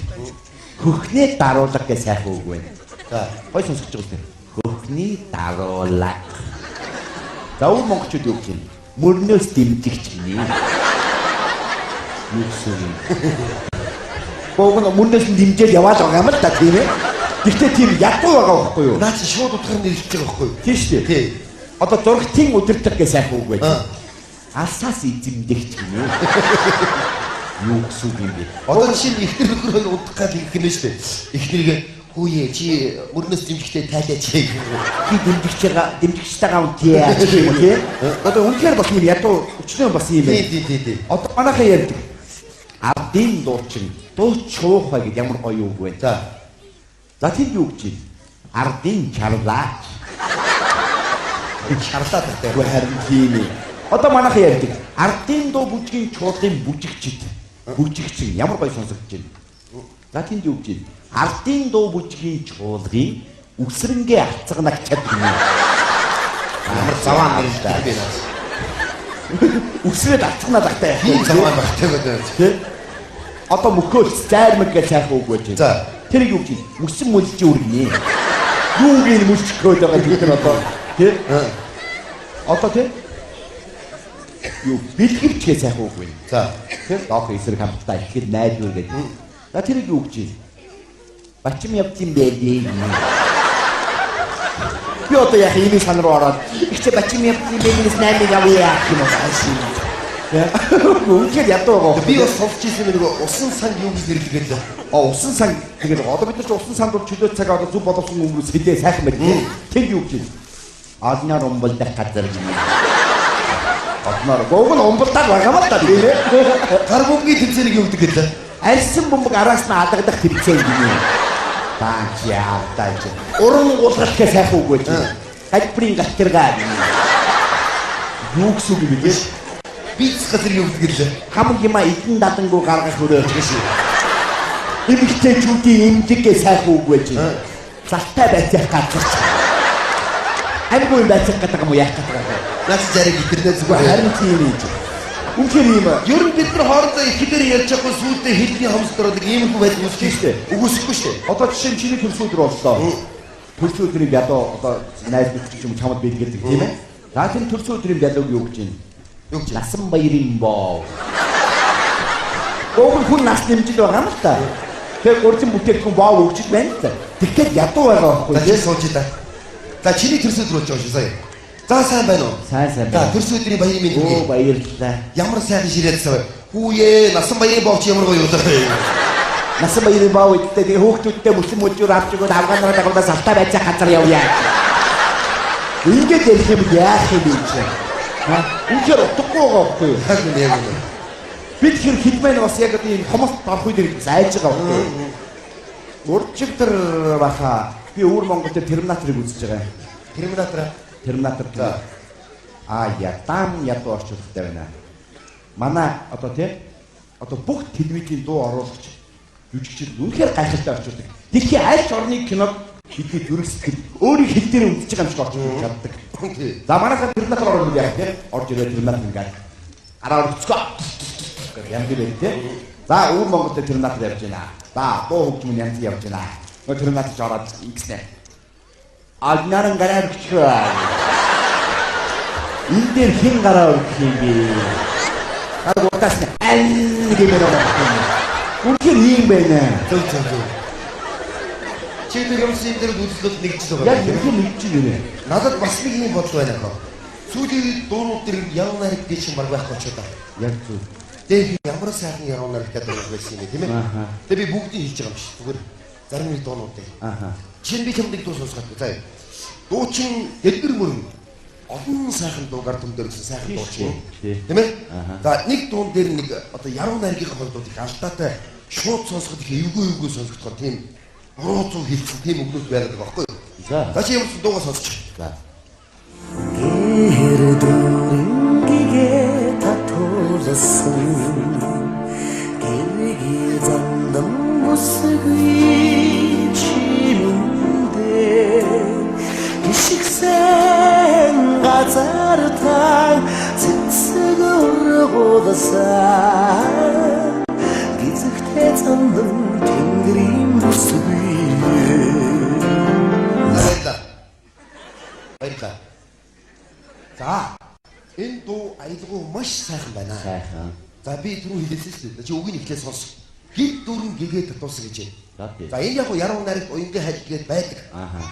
Speaker 5: Хөхний даруулга гэж сайхан үг байна. За, гой сонсож байгаа үү? Хөхний даруулга. За, өвөр монголчууд юу гэж юм? Мөрнөөс дэмжигч гинэ. Юу гэсэн юм? Богоно мөрнөөс дэмжиж яваад байгаа юм л да тийм ээ. Гэхдээ тийм ядуу байгаа байхгүй юу? Наа чи шууд утгаар нь ирж байгаа байхгүй юу? Тийм шүү дээ. Тийм. Одоо зургтын удирдлага гэж сайхан үг байна. Алсаас эзэмдэгч гинэ. Юу гэсэн юм бэ? Одоо чинь ихтер нөхөр хоёр удах гал их юм шүү дээ. Ихнэргээ хөөе чи мөрнөөс дэмжихтэй тайлаач гэх юм. Би дэмжигчтэйгаа үнтэй юм тий. Одоо үнээр бас юм ядуу өчнөө бас юм байна. Тий. Одоо манайхаа ярьдаг. Ардын дуучин дуу чуухай гэж ямар гоё үг вэ? За тийм юу гэж? Ардын чарлаа. Чарлаа гэдэг харин тийм. Одоо манайхаа ярьдаг. Ардын дуу бүжгийн чуулгын бүжигчд. Бүжигчин ямар гоё сонсогдож байна. За тийм юу гэж? Ардын дуу бүжгийн чуулгын үсрэнгээ алцганагч чадна. Ямар заваа нэртэй би наас. Үсрээд алцганаа багтай. Тийм заваа багтай гэдэг. Тэ? Одоо мөхөөс зайрмаг гэж сайхан үг байж байна. За тэр юу гэж? Үсэн мөлж үргэнэ. Юу гин мөлчгөөд байгаа бид нар одоо тэ? Одоо тэ? Юу бэлгэвч гэж сайхан үг байна. За тэр доох эсрэг хамтдаа ихэд найдвар гэдэг. За тэр юу гэж? Бачим явдсан байлээ. Би одоо яг ийм сан руу ороод ихтэй бачим явдсан байлээс 8 явъя гэх юм байна. Үнэхээр ядуу байгаа. Би бас сонсч ирсэн нэг усан сан юу гэж нэрлэгээд л. Усан сан тэгээд одоо бид нар ч усан санд бол чөлөө цаг одоо зүг боловсон хүмүүс хэлээ сайхан байдаг тийм. Тэг юу гэж? Одноор умбалдах газар юм. Одноор гогн умбалдаад байгаа маа та тийм ээ. Гар бөмбөгийн тэмцээнийг юу гэдэг лээ? Арьсан бөмбөг араас нь алгадах хэрэгцээ юм юм. Баачаа тааж. Уран уулгалт гэж сайхан үг байж. Хальбрын галтэргаа. Юу гэсэн үг юм бэ? Бич газар юу гэдэг лээ? Хамаг юма эдэн дадангуу гаргах хөрөө гэж. Эмэгтэйчүүдийн эмдэг гэж сайхан үг байж. Залтай байцах газар. Амгүй байцах гэдэг юм уу яах гэдэг юм. Наач зариг интернет зүгээр харин тийм юм. Үнэхээр юм. Ер нь бид нар хоорондоо ихээр ярьж байгаа сүйдээ хэлний хомс дөрөв ийм их байдаг юм шүү дээ. Үгүйсэхгүй шүү дээ. Одоо жишээ нь чиний төрсөн өдөр боллоо. Төрсөн өдрийн ядуу одоо найз нөхдөд юм чамд бэлгээдэг тийм ээ. За тийм төрсөн өдрийн ядууг юу гэж юм? Юу гэж? Насан баярын боо. Гогн хүн нас нэмжил байгаа юм л та. Тэр гурцын бүтээгдэхүүн боо өгч байна л та. Тэгэхээр ядуу байгаа байхгүй тийм сууж та. За чиний төрсөн өдөр болж байгаа шүү сая. За сайн байна уу? Сайн байна. За төрсөн өдрийн баярын мэнд үгүй. Баярлалаа. Ямар сайхан ширээдсэн вэ? Хүүе, насан баярын боовч ямар гоё удаа. Насан баярын боов идтэй тэгээ хөөхтүүдтэй мөсөн мөжөөр авч өгөөд авгаанараа дагуулдаа салтаа байцаа газар явъя. Ингээд ярих юм яах юм бэ чи? Үнэхээр утгагүй байгаа байхгүй юу? Харин яг үнэ. Бид хэр хэлмэн бас яг энэ хомост орох үед зайлж байгаа байхгүй юу? Урчигдэр баха би өвөр Монгол дээр терминаторыг үзэж байгаа. Терминатор. Ядам ядуу орчуулгатай байна. Манай одоо тий одоо бүх телевизийн дуу оруулагч
Speaker 9: жүжигчид үнэхээр гайхалтай орчуулдаг. Дэлхийн аль ч орны киног хэлний төрөг сэтгэл өөрийн хэл дээр үзэж байгаа юм шиг орчуулж чаддаг. За манайхаа Терминатор орно яах вэ? Орж ирээ Терминатор ингээд араа өрцгөө. Янз бүр тий. За өвөр Монголд Терминатор явж байна. За дуу хөгжмөн янз явж байна. Терминатор ч ороод ингэснэ. Алнаран гараа өгчөө. Энэ дээр хэн гараа өгөх юм бэ? Аа уутаас гэмээр байна. Үнэхээр ийм байна.
Speaker 5: Зөв. Чи тэр юмсын дээр үзлүүд нэгж байгаа.
Speaker 9: Яг юм нэгж байна.
Speaker 5: Надад бас нэг юм бодол байна хаа. Сүүлийн дуунууд дээр яв нарыг гэж юм баг байхгүй ч удаа.
Speaker 9: Яг зөв.
Speaker 5: Тэг ямар сайхан яв нарыг гэдэг юм байсан юм тийм ээ. Тэг би бүгдийг хийж байгаа юм шиг. Зүгээр зарим нэг дуунууд дээр. Чин би чамд нэг дуу сонсгох гэж. За. Дуучин эдгэр мөрөн олон сайхан дуугаар төмдөрсөн сайхан дуучин. Тийм ээ? За нэг дуун дээр нэг одоо яруу найргийн холбоодыг алдаатай шууд сонсоход их эвгүй сонсогдохоор тийм буруу зүг хэлсэн тийм өгнөд байдаг байхгүй юу? За чи ямар дуугаа сонсчих. За.
Speaker 11: Гэрдүнгийн татуулсан гэргийн зандан бүсгүй чимэндээ гიშгсэн газартаа цэцэг өргөдсөн гизэгтэй зандан тэнгэрийн бүсгүй
Speaker 5: Баярлалаа. За энэ дуу аялгау маш сайхан байна.
Speaker 9: Сайхан.
Speaker 5: За би түрүү хэлсэн шүү дээ. Чи үгийг ихлээр сонс. Гид дүрэн гэгээ татуулсан гэж байна. За энэ яг яруу нарыг уянгийн хайлт гээд байдаг.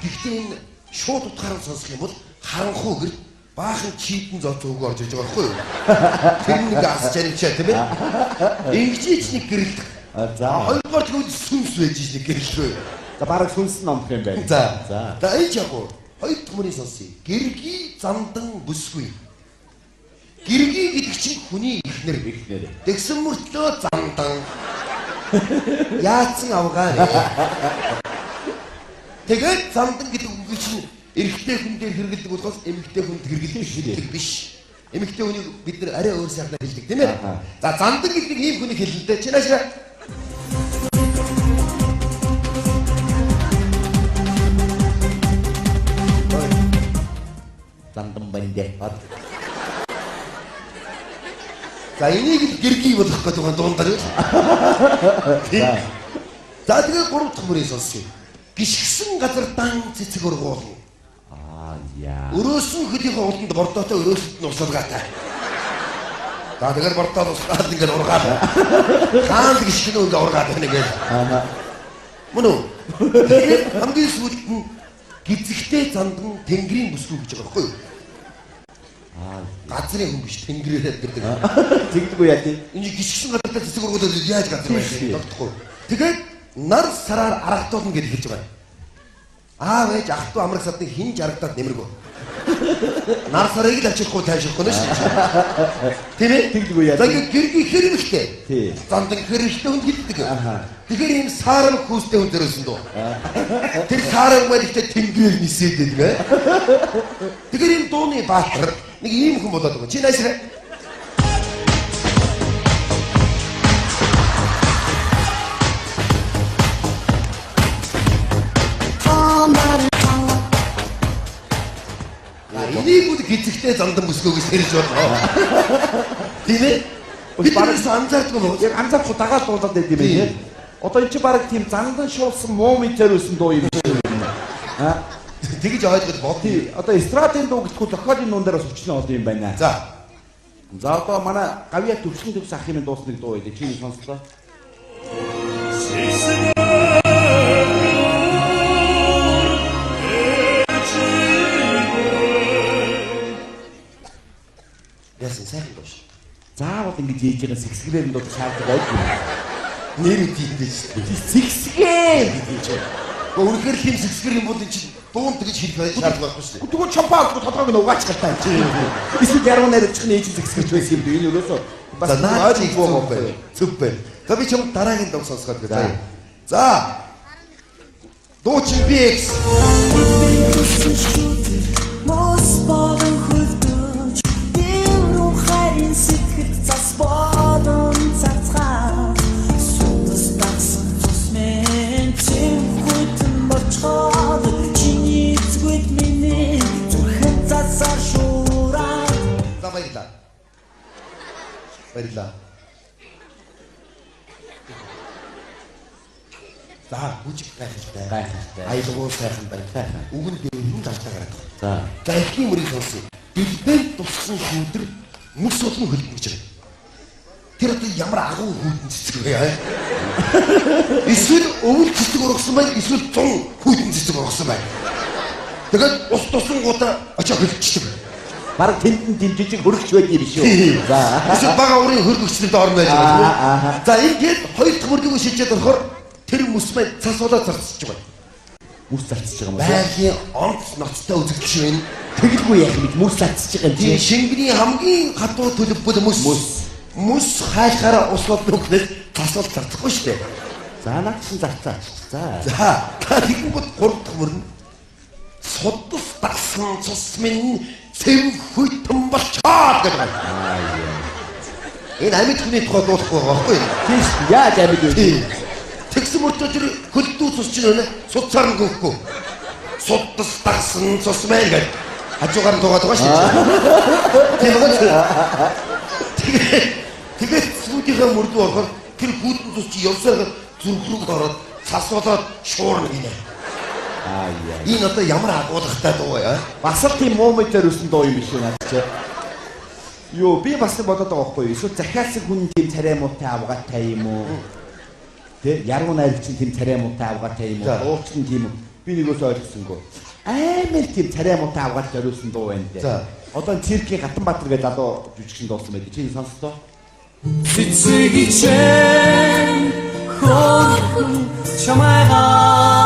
Speaker 5: Гэхдээ энэ шууд утгаараа сонсох юм бол харанхуу гэр баахан чийдэн зоц өгөө орж иж байгаа байхгүй юу? Тэр нэг ас чаричаа тийм ээ. Ингижч нэг гэрэлдэг. За хоёрдугаар тэгвэл сүнс байж нэг гэрэлдэг.
Speaker 9: За бараг сүнс номх юм байна.
Speaker 5: За. За энэ яг хоёр дахь мөрийн сонсъё. Гэрги зандан бүсгүй. Гэрги гэдэг чинь хүний ихнэр. Тэгсэн мөртлөө зандан. Яатсан авгаар. Тэгээд зандан гэдэг үг чинь эрэгтэй хүн дээр хэрэгэлдэг болохоос эмэгтэй хүнд хэрэгэлдэг биш. Эмэгтэй хүнийг бид нэр арай өөр сайхнаар хэлдэг тийм ээ. За зандан гэдэг ийм хүнийг хэлнэ. Чи наашаа.
Speaker 9: Зандан бандэ.
Speaker 5: За энийг гэрги болох гэдэг нь дуундар. За тэгээ гурав дахь мөрийг сонсъё. Гიშгсэн газартаа цэцэг ургуулна.
Speaker 9: Яа.
Speaker 5: Өрөөсөн хөлийнхөө уланд бордоотой өрөөсөд нь усалгаатай. За тэгэхээр бордоод усгаад ингээд ургаад. Хаан гიშгэн ингээ ургаад байна ингээд. Мөн үү? Хамгийн сүүлд нь гизэгтэй зандан тэнгэрийн бүсгүй гэж байгаа байхгүй юу? Газрын хүн биш тэнгэрээр гэдэг.
Speaker 9: Тэгдэггүй яа тийм.
Speaker 5: Энэ гიშгсэн газартаа цэцэг ургуулад яаж газар байх юм тогтохгүй. Тэгээд нар сараар аргатуулна гэж хэлж байгаа. Аав ээж ах トゥ амрах садны хин жаргадаад нэмэргүй. Нар сарыг л ачихгүй тайшрахгүй нь шүү дээ. Тийм ээ?
Speaker 9: Тэгдэггүй яа.
Speaker 5: За ингээд гэрги хэрэгтэй.
Speaker 9: Тий.
Speaker 5: Зандан хэрэгтэй хүн хэлдэг. Тэгэхээр ийм саарам хүүстэй хүн дөрөсөн дөө. Тэр саарам мэлхтэй тэнгэрээр нисээд байдаг. Тэгэхээр ийм дууны баатар нэг ийм хүн болоод байгаа. Чи наашраа. Энийг үл гизэгтэй зандан бүсгөөс хэрж байна. Тийм ээ? Бид бараг анзаардгүй мөн.
Speaker 9: Яг анзаарахгүй дагаад дуулаад байд юм байна. Одоо энэ чи бараг тийм зандан шуулсан мууми төрөөсөн дуу юм шиг байна.
Speaker 5: Тэгж ойлгож бод.
Speaker 9: Тий. Одоо эстрадын дуу гэхгүй зохиолын нуун дээр бас өчнө одоо юм байна.
Speaker 5: За.
Speaker 9: За одоо манай гавья төвшин төвс ах юм дуусны дуу байдаг. Чиний сонслоо.
Speaker 5: Яасан сайхан дууш.
Speaker 9: Заавал ингэж хийж байгаа сэгсгэрээр нь дуу шаардлагатай байдаг.
Speaker 5: Нэр үтийдээ шүү дээ.
Speaker 9: Сэгсгээр гэж.
Speaker 5: Өөрөөр хин сэгсгэр юм бол чи дуун тэгж хэлэх шаардлагагүй шүү дээ.
Speaker 9: Тэгвэл чампаалт тодорхойг нь угаач гартаа чи. Эсвэл яруу найрагч нь ээж сэгсгэрч байсан юм дээ. Энэ өрөөсөө бас
Speaker 5: ойлгохгүй байна. Зөв байна. За би чам дараагийн дуу сонсгоод гэж. За. Дуучин BX.
Speaker 11: Мос болон хөлдөж дэврүү хайрын сэтгэл зас болон цацгаа сүндэс дагсан цус
Speaker 5: Баярлалаа. За, бүжиг гайхалтай.
Speaker 9: Гайхалтай.
Speaker 5: Аялгуул сайхан байна. Үгэн дээр нь далтаа гараад.
Speaker 9: За.
Speaker 5: За, эхний мөрийг сонсъё. Билбэл туссан шүүдэр мөс болон хөлбөж байгаа. Тэр одоо ямар агуу хүүдэн цэцэг вэ? Эсвэл өвөл цэцэг ургасан байна, эсвэл 100 хүүдэн цэцэг ургасан байна. Тэгээд ус тусангуудаа очоо хөлчдөг.
Speaker 9: Бараг тэнд жижиг хөргөч байд юм шүү. За.
Speaker 5: Эсвэл бага урын хөргөчнөд орно байж байгаа. За, ингээд хоёр дахь мөрийг шийдээд орохоор тэр мөс маань цас болоод зарцж байгаа.
Speaker 9: Мөс зарцж байгаа юм уу?
Speaker 5: Байгалийн онц ноцтой үзэгдэж байна.
Speaker 9: Тэгэлгүй яах юм мөс зарцж байгаа юм
Speaker 5: Тийм
Speaker 9: чи.
Speaker 5: шингэний хамгийн хатуу төлөвбөл мөс хайхаараа ус болдог гэхэл цас бол зарцахгүй шүү дээ.
Speaker 9: За наагч зарцаа. За.
Speaker 5: За, та тэгэнгүүт 3 дахь мөр нь судас дагсан цус минь цэв хүйтэн болчоод гэдэг байна. Энэ амьд хүний тухай дуулахгүй байгаа байхгүй юу?
Speaker 9: Тийм шүү. Яаж амьд вэ?
Speaker 5: Тэгсэн мөртөө тэр хөлдөө цус чинь өнө суцаар нь гөхгүй. Судас дагсан цус мэн гэдэг хажуугаар нь тугаад байгаа шүү дээ. Тийм үү? Тэгээд сүүдийнхээ мөрдөө орохоор тэр гүйдэн цус чи явсаар зүрх рүү ороод цас болоод шуурна гинэ. Энэ одоо ямар агуулгатай дуу вэ?
Speaker 9: Бас л тийм моментээр өссөн дуу юм биш үү наад чи. Йоо би бас бодоод байгаа байхгүй юу? Эсвэл захиас хүн тийм царай муутай авгаатай юм уу? Тэ яруу найрагч тийм царай муутай авгаатай юм уу? Ууч нь тийм үү? Би нэгөөс ойлгосонгүй. Амар тийм царай муутай авгаатай зориулсан дуу байна дээ.
Speaker 5: За.
Speaker 9: Одоо циркийн Гатанбаатар гэдэг залуу жүжигчин дуусан байдаг. Чи сонссоо?
Speaker 11: Цэцэг ичэн хөрхөн чамайгаа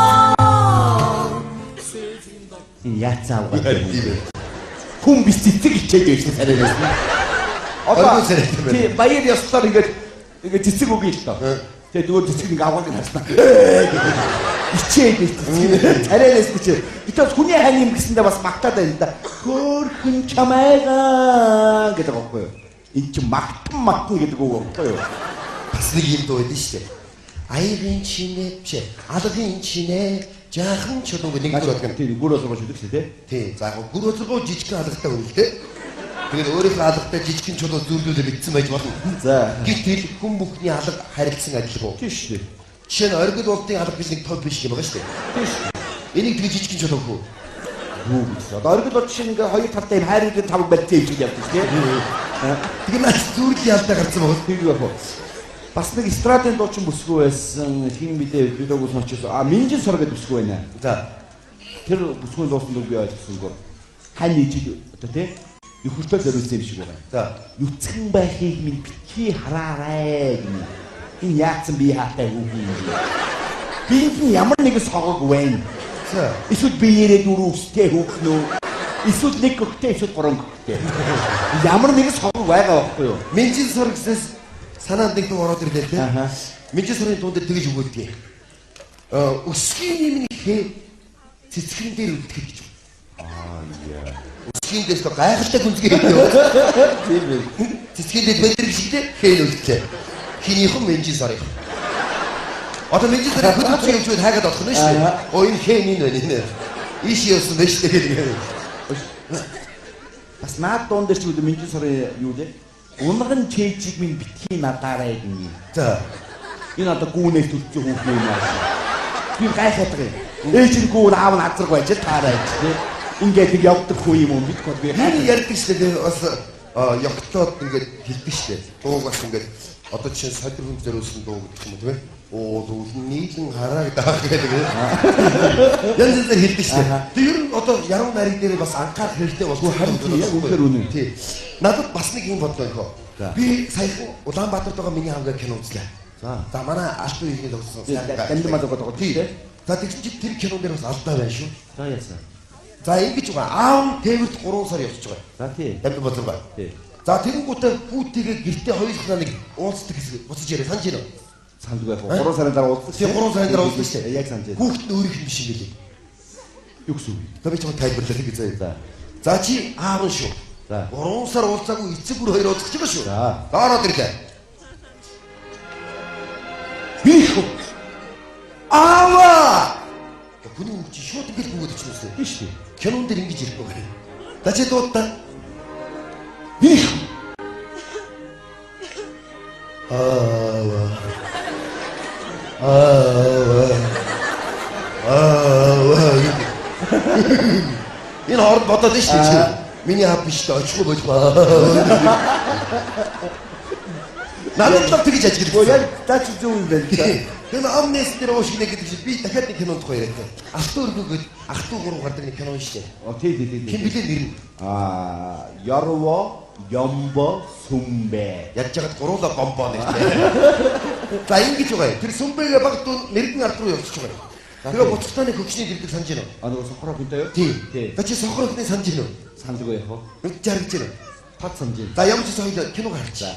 Speaker 9: Яцаа авгаатай юм. Хүн биш цэцэг ичээд байсан царайнаас. Одоо тий баяр ёслоор ингээд цэцэг үгүй л доо. Тэгээ дөрөв цэцэг ингээ аваад харснаа. Ичээд байсан. Царайнаас ичээ. Гэтэ хүний хань юм гэсэндээ бас магтаад байна да. Хөрхөн чамайгаа гэдэг байхгүй юу? Энд чи магтан гэдэг үг байхгүй юу?
Speaker 5: Бас нэг юм дуу байдаг шүү дээ. Аягийн чинээ биш алгын чинээ жаахан чулуу нэг гүр болдог.
Speaker 9: Тийм гүр болдог шүү дээ.
Speaker 5: Тийм. За гүр болго жижигхэн алгатай үнэлтэй. Тэгээд өөрийнхөө алгатай жижигхэн чулуу зүрлүүлээ битсэн байж болно.
Speaker 9: За.
Speaker 5: Гэтэл хүн бүхний алга харилцсан адилгүй.
Speaker 9: Тийм шүү дээ.
Speaker 5: Жишээ нь оргил болдын алга биш нэг тов биш юм байгаа шүү дээ.
Speaker 9: Тийм шүү.
Speaker 5: Энийг тэгээ жижигхэн чулуу хөө.
Speaker 9: Юу гэж. Одоо оргил бол жишээ ингээ хоёр талтай юм хайрын тав барьцсан юм шиг явдаг тийм.
Speaker 5: Тэгээ наач зүрлийн ялдаа гарсан байгаа.
Speaker 9: Тийм байх. Бас нэг стратен дуучин бүсгүй байсан хин мэдээ видеог сонсчихсон. Минжин сор гэдэг бүсгүй байна.
Speaker 5: За.
Speaker 9: Тэр бүсгүй дуусан дуу би ойлгосонгүй. Хань ижил одоо тийм нөхөртөө зориулсан юм шиг байна.
Speaker 5: За.
Speaker 9: Нүцгэн байхыг минь битгий хараарай гэнэ. Энэ яатсан би хаатай хүүхэн юм. Би ямар нэг согог байна.
Speaker 5: За.
Speaker 9: Эсвэл биеэрээ дөрөв өстэй хүүхэн үү? Эсвэл нэг гөхтэй эсвэл гурван гөхтэй. Ямар нэг согог байгаа байхгүй юу?
Speaker 5: Минжин сор гэснээс санаанд нэг дуу ороод ирлээ тийм. Минжин сорын дуун дээр тэгэж өгөөдгий. Өсгийн юм хээ цэцгэн дээр үлдэх гэж. Өсгийн дээрс гайхалтай гүнзгий хийдэг.
Speaker 9: Тийм ээ.
Speaker 5: Цэцгэн дээр бэлдэр гişгдээ хийн үлдлээ. Хинийхэн минжин сорын. Одоо минжин сорын хөдөлгөөн явуулж хайгаад болох нь шүү дээ. Оо энэ хийн энэ байна энэ. Иш явсан байж тэгээд.
Speaker 9: Бас наад дуун дээр ч үгүй минжин сорын юу лээ? Унган чэйжиг минь битгий надаарай гинэ.
Speaker 5: За.
Speaker 9: Энэ одоо гүүнээс төлцөө хүүхэн юм аа. Би гайхаад байгаа юм. Ээж нь гүүн аав нь азраг байж таарай тийм. Ингээд нэг явдаг хүү юм уу мэдгүй би.
Speaker 5: Энэ ярьдаг шүү дээ. Бас ёгтлоод ингээд хэлдэг шүү дээ. Дууг бас ингээд одоо жишээ нь содир хүн зориулсан дуу гэдэг юм тийм ээ. Оо дүүл нийлэн хараа даах гэдэг. Янз бүрээр хэлдэг шүү дээ. Тэр ер нь одоо яруу найраг дээр бас анхаарах хэрэгтэй болов.
Speaker 9: Харин тийм яг үнээр үнэ.
Speaker 5: Тий. Надад бас нэг юм бодлоо нөхөө. Би саяхан Улаанбаатарт байгаа миний хамгаа кино үзлээ. За манай алтан ихний тогсон.
Speaker 9: Дандмад байгаа
Speaker 5: тий. За тэгсэн чи тэр кинон дээр бас алдаа байна шүү.
Speaker 9: За яасан.
Speaker 5: За ингэж байгаа. Аав тээвэрт 3 сар явчихж байгаа.
Speaker 9: За тий.
Speaker 5: Дамби бодлоо.
Speaker 9: Тий.
Speaker 5: За тэгэнгүүтээ хүүтэйгээ гэртээ хоёулахнаа нэг уулздаг хэсэг буцаж яриа санаж байна.
Speaker 9: Санд байх. 3 сарын дараа уулзсан.
Speaker 5: Тий 3 сарын дараа уулзсан шүү дээ.
Speaker 9: Яг санаж байна.
Speaker 5: Хүүхэд нь өөрийнх нь биш юм билий.
Speaker 9: Юу гэсэн үг?
Speaker 5: За би чамд тайлбарлах гэж заяа. За чи аав нь шүү.
Speaker 9: За.
Speaker 5: 3 сар уулзаагүй эцэг бүр хоёр уулзах гэж шүү.
Speaker 9: За.
Speaker 5: Ороод ирлээ.
Speaker 9: Би шүү.
Speaker 5: Аава! Хүний үг чи шууд ингэж бүгд өчнөөсөө.
Speaker 9: Биш үү?
Speaker 5: Кинон дээр ингэж ирэхгүй байна. За чи дуудаа.
Speaker 9: Би шүү.
Speaker 5: Энэ хооронд бодоод шүү дээ. Миний хав биш дээ очихгүй болох. Надад л тэгж ажиглав.
Speaker 9: Яг таач зөв юм байна.
Speaker 5: Тэр амнес дээр уушгинэ гэдэг чинь би дахиад нэг кинонд тухай яриад. Артур гүгэд Артур 3 гардаг нэг кино шүү дээ.
Speaker 9: Тий.
Speaker 5: Хин билээ нэр нь?
Speaker 9: Ярва Ямбо Сүмбэ.
Speaker 5: Ядж ягаад гуруула гомбоо нэ. За ингэж байгаа. Тэр Сүмбэгээ багт нэрдэн ард руу явуулчих байгаа. Тэгээ буцалтааны хөгжний дэрдэг санаж байна уу?
Speaker 9: Нөгөө сохроо гинтэй юу?
Speaker 5: Тий.
Speaker 9: Тий.
Speaker 5: За чи сохрохны санаж байна уу?
Speaker 9: Саналгүй яах вэ?
Speaker 5: Үгүй жаргаж байна.
Speaker 9: Тат санаж байна.
Speaker 5: За ямар ч соёл киног харчаа.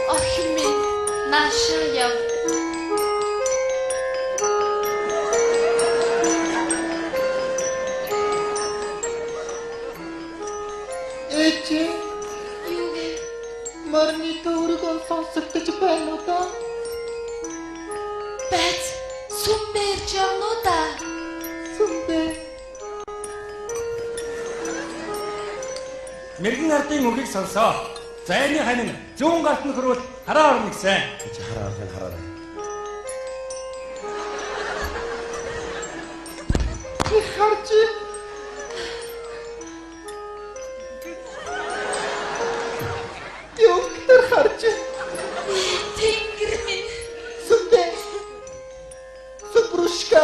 Speaker 6: Охин минь наашаа яв.
Speaker 3: Эчи
Speaker 6: Юу вэ?
Speaker 3: марны төвөргөн сонсогдож байна уу та?
Speaker 6: Бац сүмбэр жавнуда.
Speaker 3: Сүмбэ.
Speaker 11: Мэргэн ардын үгийг сонсоо. Зайны ханин зүүн галт нь хөрвөл хараа орно гэсэн.
Speaker 5: Чи хараа.
Speaker 3: Чи харж Юугтэр харж
Speaker 6: Тэнгэр минь.
Speaker 3: Сүмбэ. Сүмбрушка.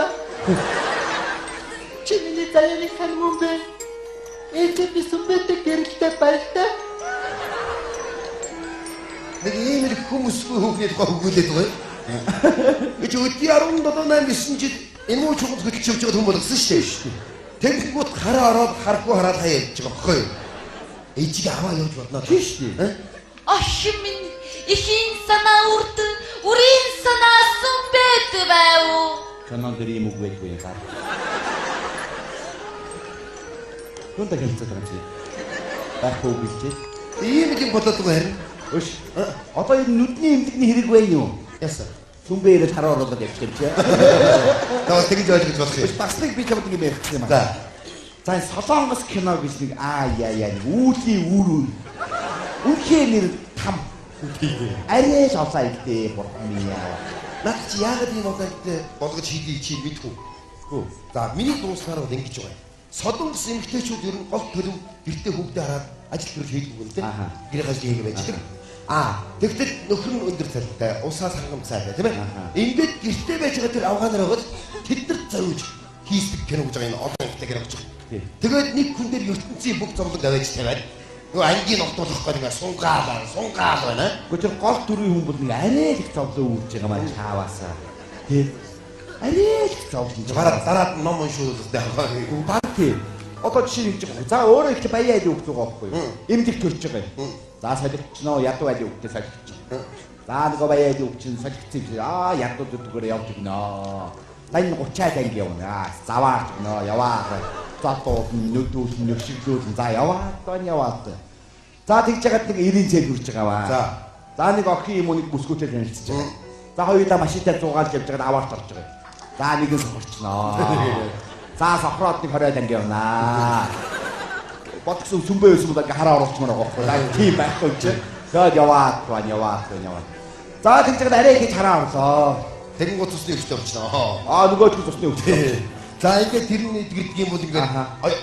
Speaker 3: Чи миний заяаны хан мөн бэ? Эцэг би сүмбэтэй гэрэлтэй байлаа.
Speaker 5: Нэг ийм л хүмүүсгүй хүүхний тухай өгүүлээд байгаа юм. Эч өдний 17-8 жил энэ муу чухал хөдөлж явж байгаа хүн болгосон шүү дээ. Тэгэнгүүт хараа ороод харахгүй хараад хаяа явж байгаа байхгүй юу? Эжиг аваа явж бодноо тийм шүү дээ.
Speaker 6: Охин минь ихийн санаа үрдэн үрийн санаа сүмбэт байв.
Speaker 9: Канон дээр юм үг байхгүй яа. Түнтэй хэлцээ байгаа чи. Байхгүй гэж.
Speaker 5: Ийм л юм бодоод байгаа харин.
Speaker 9: Өш. Одоо энэ нүдний эмдэгний хэрэг байна юу?
Speaker 5: Яасан.
Speaker 9: Сүмбээр хараа ороод явчих юм чи.
Speaker 5: Тэгвэл тэгж ойлгож болох юм.
Speaker 9: Багслыг би чамд ингэ ярьсан юм аа. За энэ Солонгос кино гэж нэг яа үүлийн үүр. Үнхээр нэр там. Арай л олаа ихтэй бурхан минь яа.
Speaker 5: Наад чи яагаад ийм удаад болгож хийдий чи мэдгүй. Хөө. За миний дууснаар бол ингэж байгаа. Солонгос эмэгтэйчүүд ер нь гол төлөв гэртээ хүүхдээ хараад ажил төрөл хийдэг юм тийм. Гэрээ хаж хийгээ байж тийм. Тэгтэл нөхөр нь өндөр цалинтай, усаас хангам цайтай тийм ээ. Ингээд гэртээ байж байгаа тэр авгаанаар байгаад тэд нар зовж хийсдэг кино гэж байгаа энэ олон ихтэй кино гэж байгаа. Тэгээд нэг хүн дээр ертөнцийн бүх зовлон аваач тавиад нөгөө ангийн ногтуулах гэдэг ингээ сунгаал байна.
Speaker 9: Гэхдээ тэр гол дүрийн хүн бол нэг арай л их зовлон үүрж байгаа маань чааваасаа. Тэг. Арай л их зовлон.
Speaker 5: Дараад ном уншуулдаг байгаа.
Speaker 9: Баг тийм. Одоо жишээ хийж байгаа. За өөрөө их баяа айлын үг байгаа байхгүй юу? Эмдэх төрж байгаа юм. За солигчноо ядуу айлын үгтэй солигч. За нөгөө баяа айлын үг чинь солигч юм. Ядууд зүгээр явж гинэ. Тань 30-аад анги явна. Заваарч гинэ. Яваа. Затууд нүдүүс нөхшиглүүл. За яваад. За тэгж ягаад нэг 90 цэл хүрч байгаа ба. За нэг охин юм уу нэг бүсгүүтэй танилцж байгаа. За хоёулаа машинтай зугаалж явж байгаад аваарч орж байгаа. За нэг нь сохорчноо. За сохроод нэг 20 анги явнаа. Бодсон сүмбэ байсан бол ингээ хараа оруулчмаар байгаа байхгүй. За тийм байхгүй ч. Тэгээд яваад. За тэгж ягаад арай хийж хараа орлоо.
Speaker 5: Тэгэнгүүт цусны өвчтэй болчихноо.
Speaker 9: Нөгөө ч цусны өвчтэй.
Speaker 5: За ингээд тэрний эдгэрдэг юм бол ингээд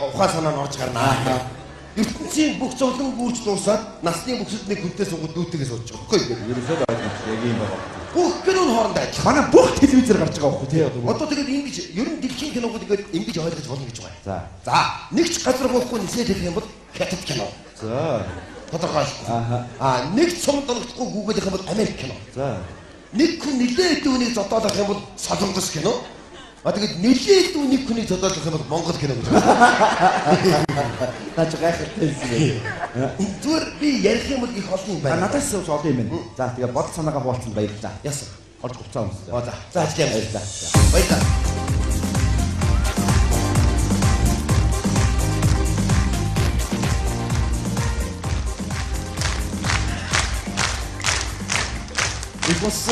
Speaker 5: ухаан санаа нь орж гарнаа. ертөнцийн бүх зовлон гүйж дуусаад насны бүхсэд нэг хүнтэй сунгууд дүүтэйгээ сууж байгаа байхгүй юу?
Speaker 9: Ерөөсөө ойлгомжтой яг юм байна.
Speaker 5: Бүх киноны хоорондоо адилхан.
Speaker 9: Манай бүх телевизээр гарч байгаа байхгүй тий.
Speaker 5: Одоо тэгээд ингэж ер нь дэлхийн киногууд ингээд ингэж ойлгож болно гэж байна.
Speaker 9: За
Speaker 5: нэг ч газар болохгүй нисээд хэлэх юм бол хятад кино.
Speaker 9: За
Speaker 5: тодорхой. Нэг цом доногдохгүй гүгээлэх юм бол Америк кино.
Speaker 9: За
Speaker 5: нэг хүн нэлээд дүүнийг зодоолох юм бол Солонгос кино. Тэгээд нэлээд дүүнийг хүнийг зодоолох юм бол Монгол кино гэж байна.
Speaker 9: Наач гайхалтай юм.
Speaker 5: Зүгээр би ярих юм бол их олон юм байна.
Speaker 9: Надаас бас олон юм байна. За тэгээ бодол санаагаа хуваалцсан баярлалаа.
Speaker 5: Яасан.
Speaker 9: Орж хуцаа өмсдөө.
Speaker 5: За ажил баярлалаа. Баярлалаа. Бас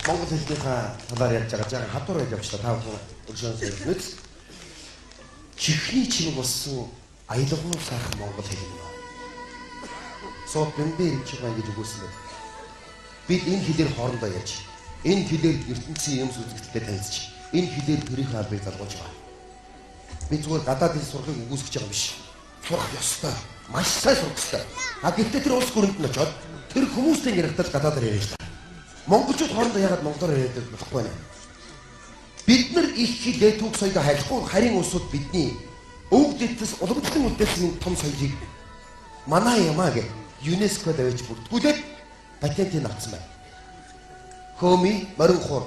Speaker 5: Монгол хэлнийхээ талаар ярьж байгаа жаа хатуур байж явчлаа. Та бүхэн өршөөнс хэлнэ. Чихний чимэг болсон аялгаур сайхан Монгол хэл юм. Соо бэмбэр чимэг гэж өгүүлсэн байна. бид энэ хэлээр хоорондоо ярьж, энэ хэлээр ертөнцийн юм сүлжгэлтэй танилцж, энэ хэлээр төрийн хаалбыг залгуулж байгаа. Би зүгээр гадаад хэл сурахыг үгүйсгэж байгаа юм биш. Сурах ёстой. Маш сайн сурах ёстой. А гэхдээ тэр улс гүрэнд нь очоод тэр хүмүүстэй ярихдаа гадаадаар яриа л та. Монголчууд хоорондоо яагаад монголоор яриад болохгүй нэ? Бид нар их хилээ түүх соёлоо хайрлахгүй харин улсууд бидний өвөг дэвтс улирдлын үлдээсийн том соёлыг манай ямаа гэж ЮНЕСКО давж бүртгүүлээд патентыг авсан байна. Хөми морин хор.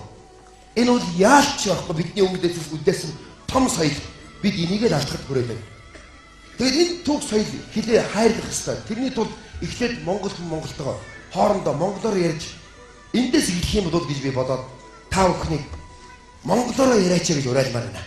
Speaker 5: Энэ бол яалч байхгүй бидний өвөг дэвтс үлдээсэн том соёл. Бид энийг л алдахад хүрээд байна. Тэгээд энэ түүх соёл хилээ хайрлах ёстой. Тэрний тулд эхлээд монгол хүн монголтойгоо хоорондоо монголоор ярьж эндээс эхлэх юм бол гэж би бодоод та бүхнийг монголоор яриач гэж уриалмаар байна.